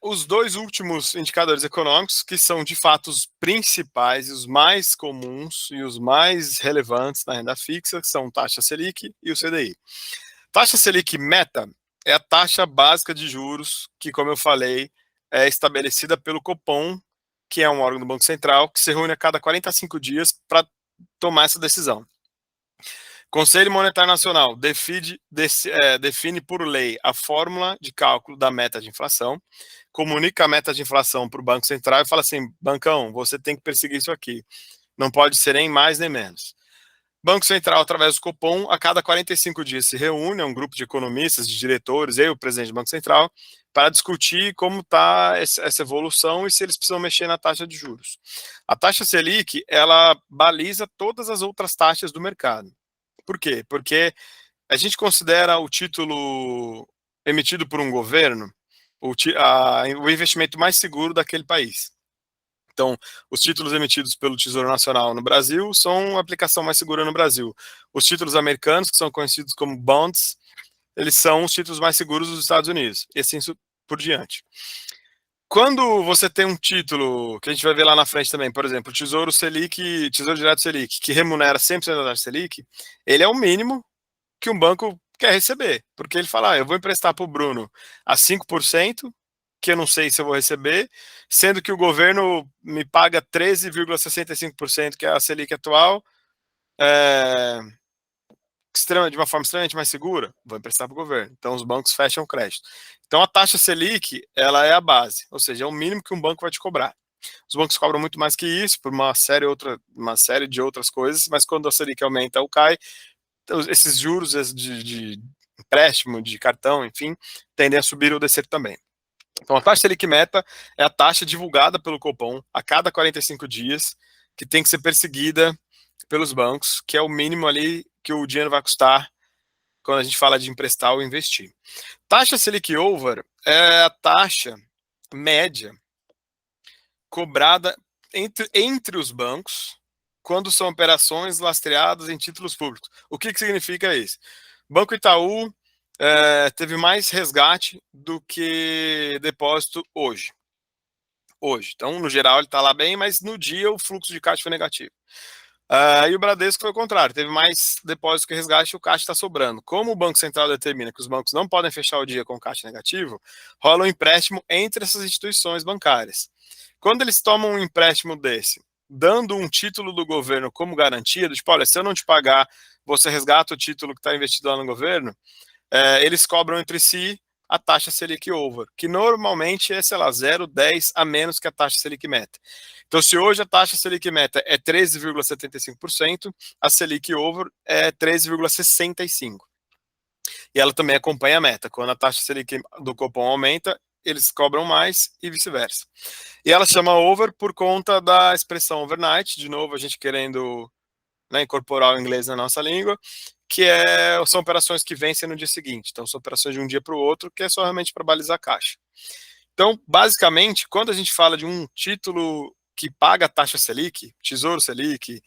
Speaker 1: Os 2 últimos indicadores econômicos, que são de fato os principais, os mais comuns e os mais relevantes na renda fixa, são taxa Selic e o CDI. Taxa Selic meta é a taxa básica de juros que, como eu falei, é estabelecida pelo Copom, que é um órgão do Banco Central, que se reúne a cada 45 dias para tomar essa decisão. Conselho Monetário Nacional define por lei a fórmula de cálculo da meta de inflação, comunica a meta de inflação para o Banco Central e fala assim, bancão, você tem que perseguir isso aqui, não pode ser nem mais nem menos. Banco Central, através do Copom, a cada 45 dias se reúne, um grupo de economistas, de diretores, eu, o presidente do Banco Central, para discutir como está essa evolução e se eles precisam mexer na taxa de juros. A taxa Selic, ela baliza todas as outras taxas do mercado. Por quê? Porque a gente considera o título emitido por um governo o investimento mais seguro daquele país. Então, os títulos emitidos pelo Tesouro Nacional no Brasil são a aplicação mais segura no Brasil. Os títulos americanos, que são conhecidos como bonds, eles são os títulos mais seguros dos Estados Unidos, e assim por diante. Quando você tem um título, que a gente vai ver lá na frente também, por exemplo, o Tesouro Direto Selic, que remunera 100% da taxa Selic, ele é o mínimo que um banco quer receber, porque ele fala, eu vou emprestar para o Bruno a 5%, que eu não sei se eu vou receber, sendo que o governo me paga 13,65%, que é a Selic atual, de uma forma extremamente mais segura, vou emprestar para o governo. Então os bancos fecham o crédito. Então a taxa Selic, ela é a base, ou seja, é o mínimo que um banco vai te cobrar. Os bancos cobram muito mais que isso, por uma série de outras coisas, mas quando a Selic aumenta ou cai, esses juros de empréstimo, de cartão, enfim, tendem a subir ou descer também. Então, a taxa Selic meta é a taxa divulgada pelo Copom a cada 45 dias, que tem que ser perseguida pelos bancos, que é o mínimo ali que o dinheiro vai custar quando a gente fala de emprestar ou investir. Taxa Selic Over é a taxa média cobrada entre os bancos quando são operações lastreadas em títulos públicos. O que significa isso? Banco Itaú teve mais resgate do que depósito hoje. Então, no geral, ele está lá bem, mas no dia o fluxo de caixa foi negativo. E o Bradesco foi o contrário, teve mais depósito que resgate e o caixa está sobrando. Como o Banco Central determina que os bancos não podem fechar o dia com caixa negativo, rola um empréstimo entre essas instituições bancárias. Quando eles tomam um empréstimo desse, dando um título do governo como garantia, tipo, olha, se eu não te pagar, você resgata o título que está investido lá no governo, eles cobram entre si a taxa Selic over, que normalmente é, sei lá, 0,10 a menos que a taxa Selic meta. Então, se hoje a taxa Selic meta é 13,75%, a Selic over é 13,65%. E ela também acompanha a meta. Quando a taxa Selic do Copom aumenta, eles cobram mais e vice-versa. E ela chama over por conta da expressão overnight, de novo a gente querendo, né, incorporar o inglês na nossa língua, que são operações que vencem no dia seguinte. Então, são operações de um dia para o outro, que é só realmente para balizar a caixa. Então, basicamente, quando a gente fala de um título que paga a taxa Selic, Tesouro Selic,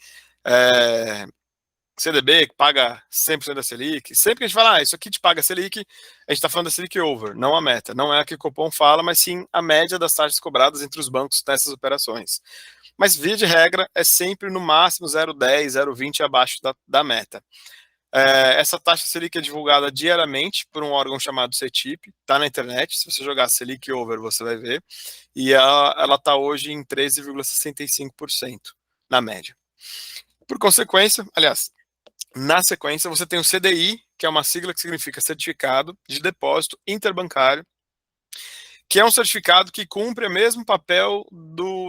Speaker 1: CDB, que paga 100% da Selic, sempre que a gente fala, isso aqui te paga Selic, a gente está falando da Selic over, não a meta. Não é a que o Copom fala, mas sim a média das taxas cobradas entre os bancos nessas operações. Mas, via de regra, é sempre no máximo 0,10, 0,20 abaixo da meta. Essa taxa Selic é divulgada diariamente por um órgão chamado CETIP, está na internet, se você jogar Selic over você vai ver, e ela está hoje em 13,65% na média. Por consequência, aliás, na sequência você tem o CDI, que é uma sigla que significa Certificado de Depósito Interbancário, que é um certificado que cumpre o mesmo papel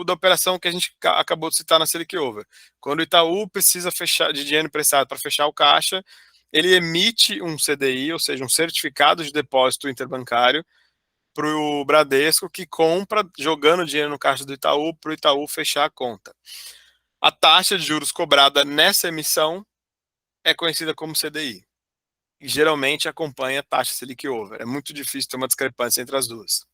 Speaker 1: da operação que a gente acabou de citar na Selic Over. Quando o Itaú precisa fechar de dinheiro emprestado para fechar o caixa, ele emite um CDI, ou seja, um certificado de depósito interbancário, para o Bradesco, que compra jogando dinheiro no caixa do Itaú para o Itaú fechar a conta. A taxa de juros cobrada nessa emissão é conhecida como CDI. E geralmente acompanha a taxa Selic Over. É muito difícil ter uma discrepância entre as duas.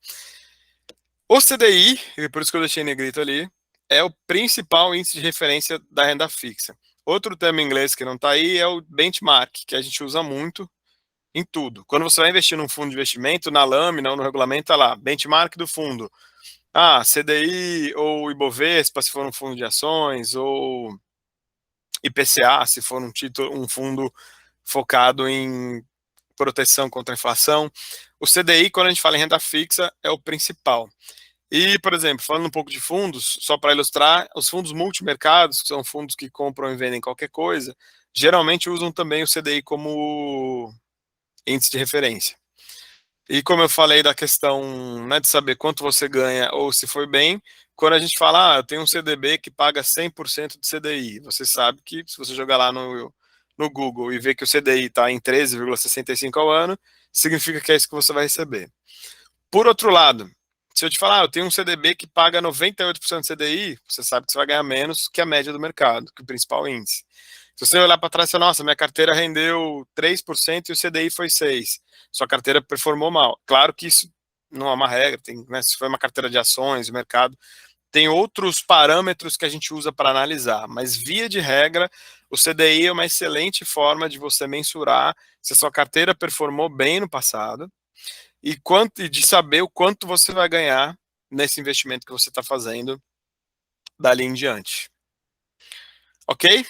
Speaker 1: O CDI, e por isso que eu deixei negrito ali, é o principal índice de referência da renda fixa. Outro termo em inglês que não está aí é o benchmark, que a gente usa muito em tudo. Quando você vai investir num fundo de investimento, na lâmina ou no regulamento, está lá, benchmark do fundo. CDI ou Ibovespa, se for um fundo de ações, ou IPCA, se for um fundo focado em proteção contra a inflação. O CDI, quando a gente fala em renda fixa, é o principal. E, por exemplo, falando um pouco de fundos, só para ilustrar, os fundos multimercados, que são fundos que compram e vendem qualquer coisa, geralmente usam também o CDI como índice de referência. E como eu falei da questão, né, de saber quanto você ganha ou se foi bem, quando a gente fala, eu tenho um CDB que paga 100% de CDI, você sabe que se você jogar lá no Google e ver que o CDI está em 13,65 ao ano, significa que é isso que você vai receber. Por outro lado, se eu te falar, eu tenho um CDB que paga 98% de CDI, você sabe que você vai ganhar menos que a média do mercado, que o principal índice. Se você olhar para trás e falar, nossa, minha carteira rendeu 3% e o CDI foi 6%, sua carteira performou mal. Claro que isso não é uma regra, né, se foi uma carteira de ações, o mercado, tem outros parâmetros que a gente usa para analisar, mas via de regra, o CDI é uma excelente forma de você mensurar se a sua carteira performou bem no passado, e de saber o quanto você vai ganhar nesse investimento que você está fazendo dali em diante. Ok?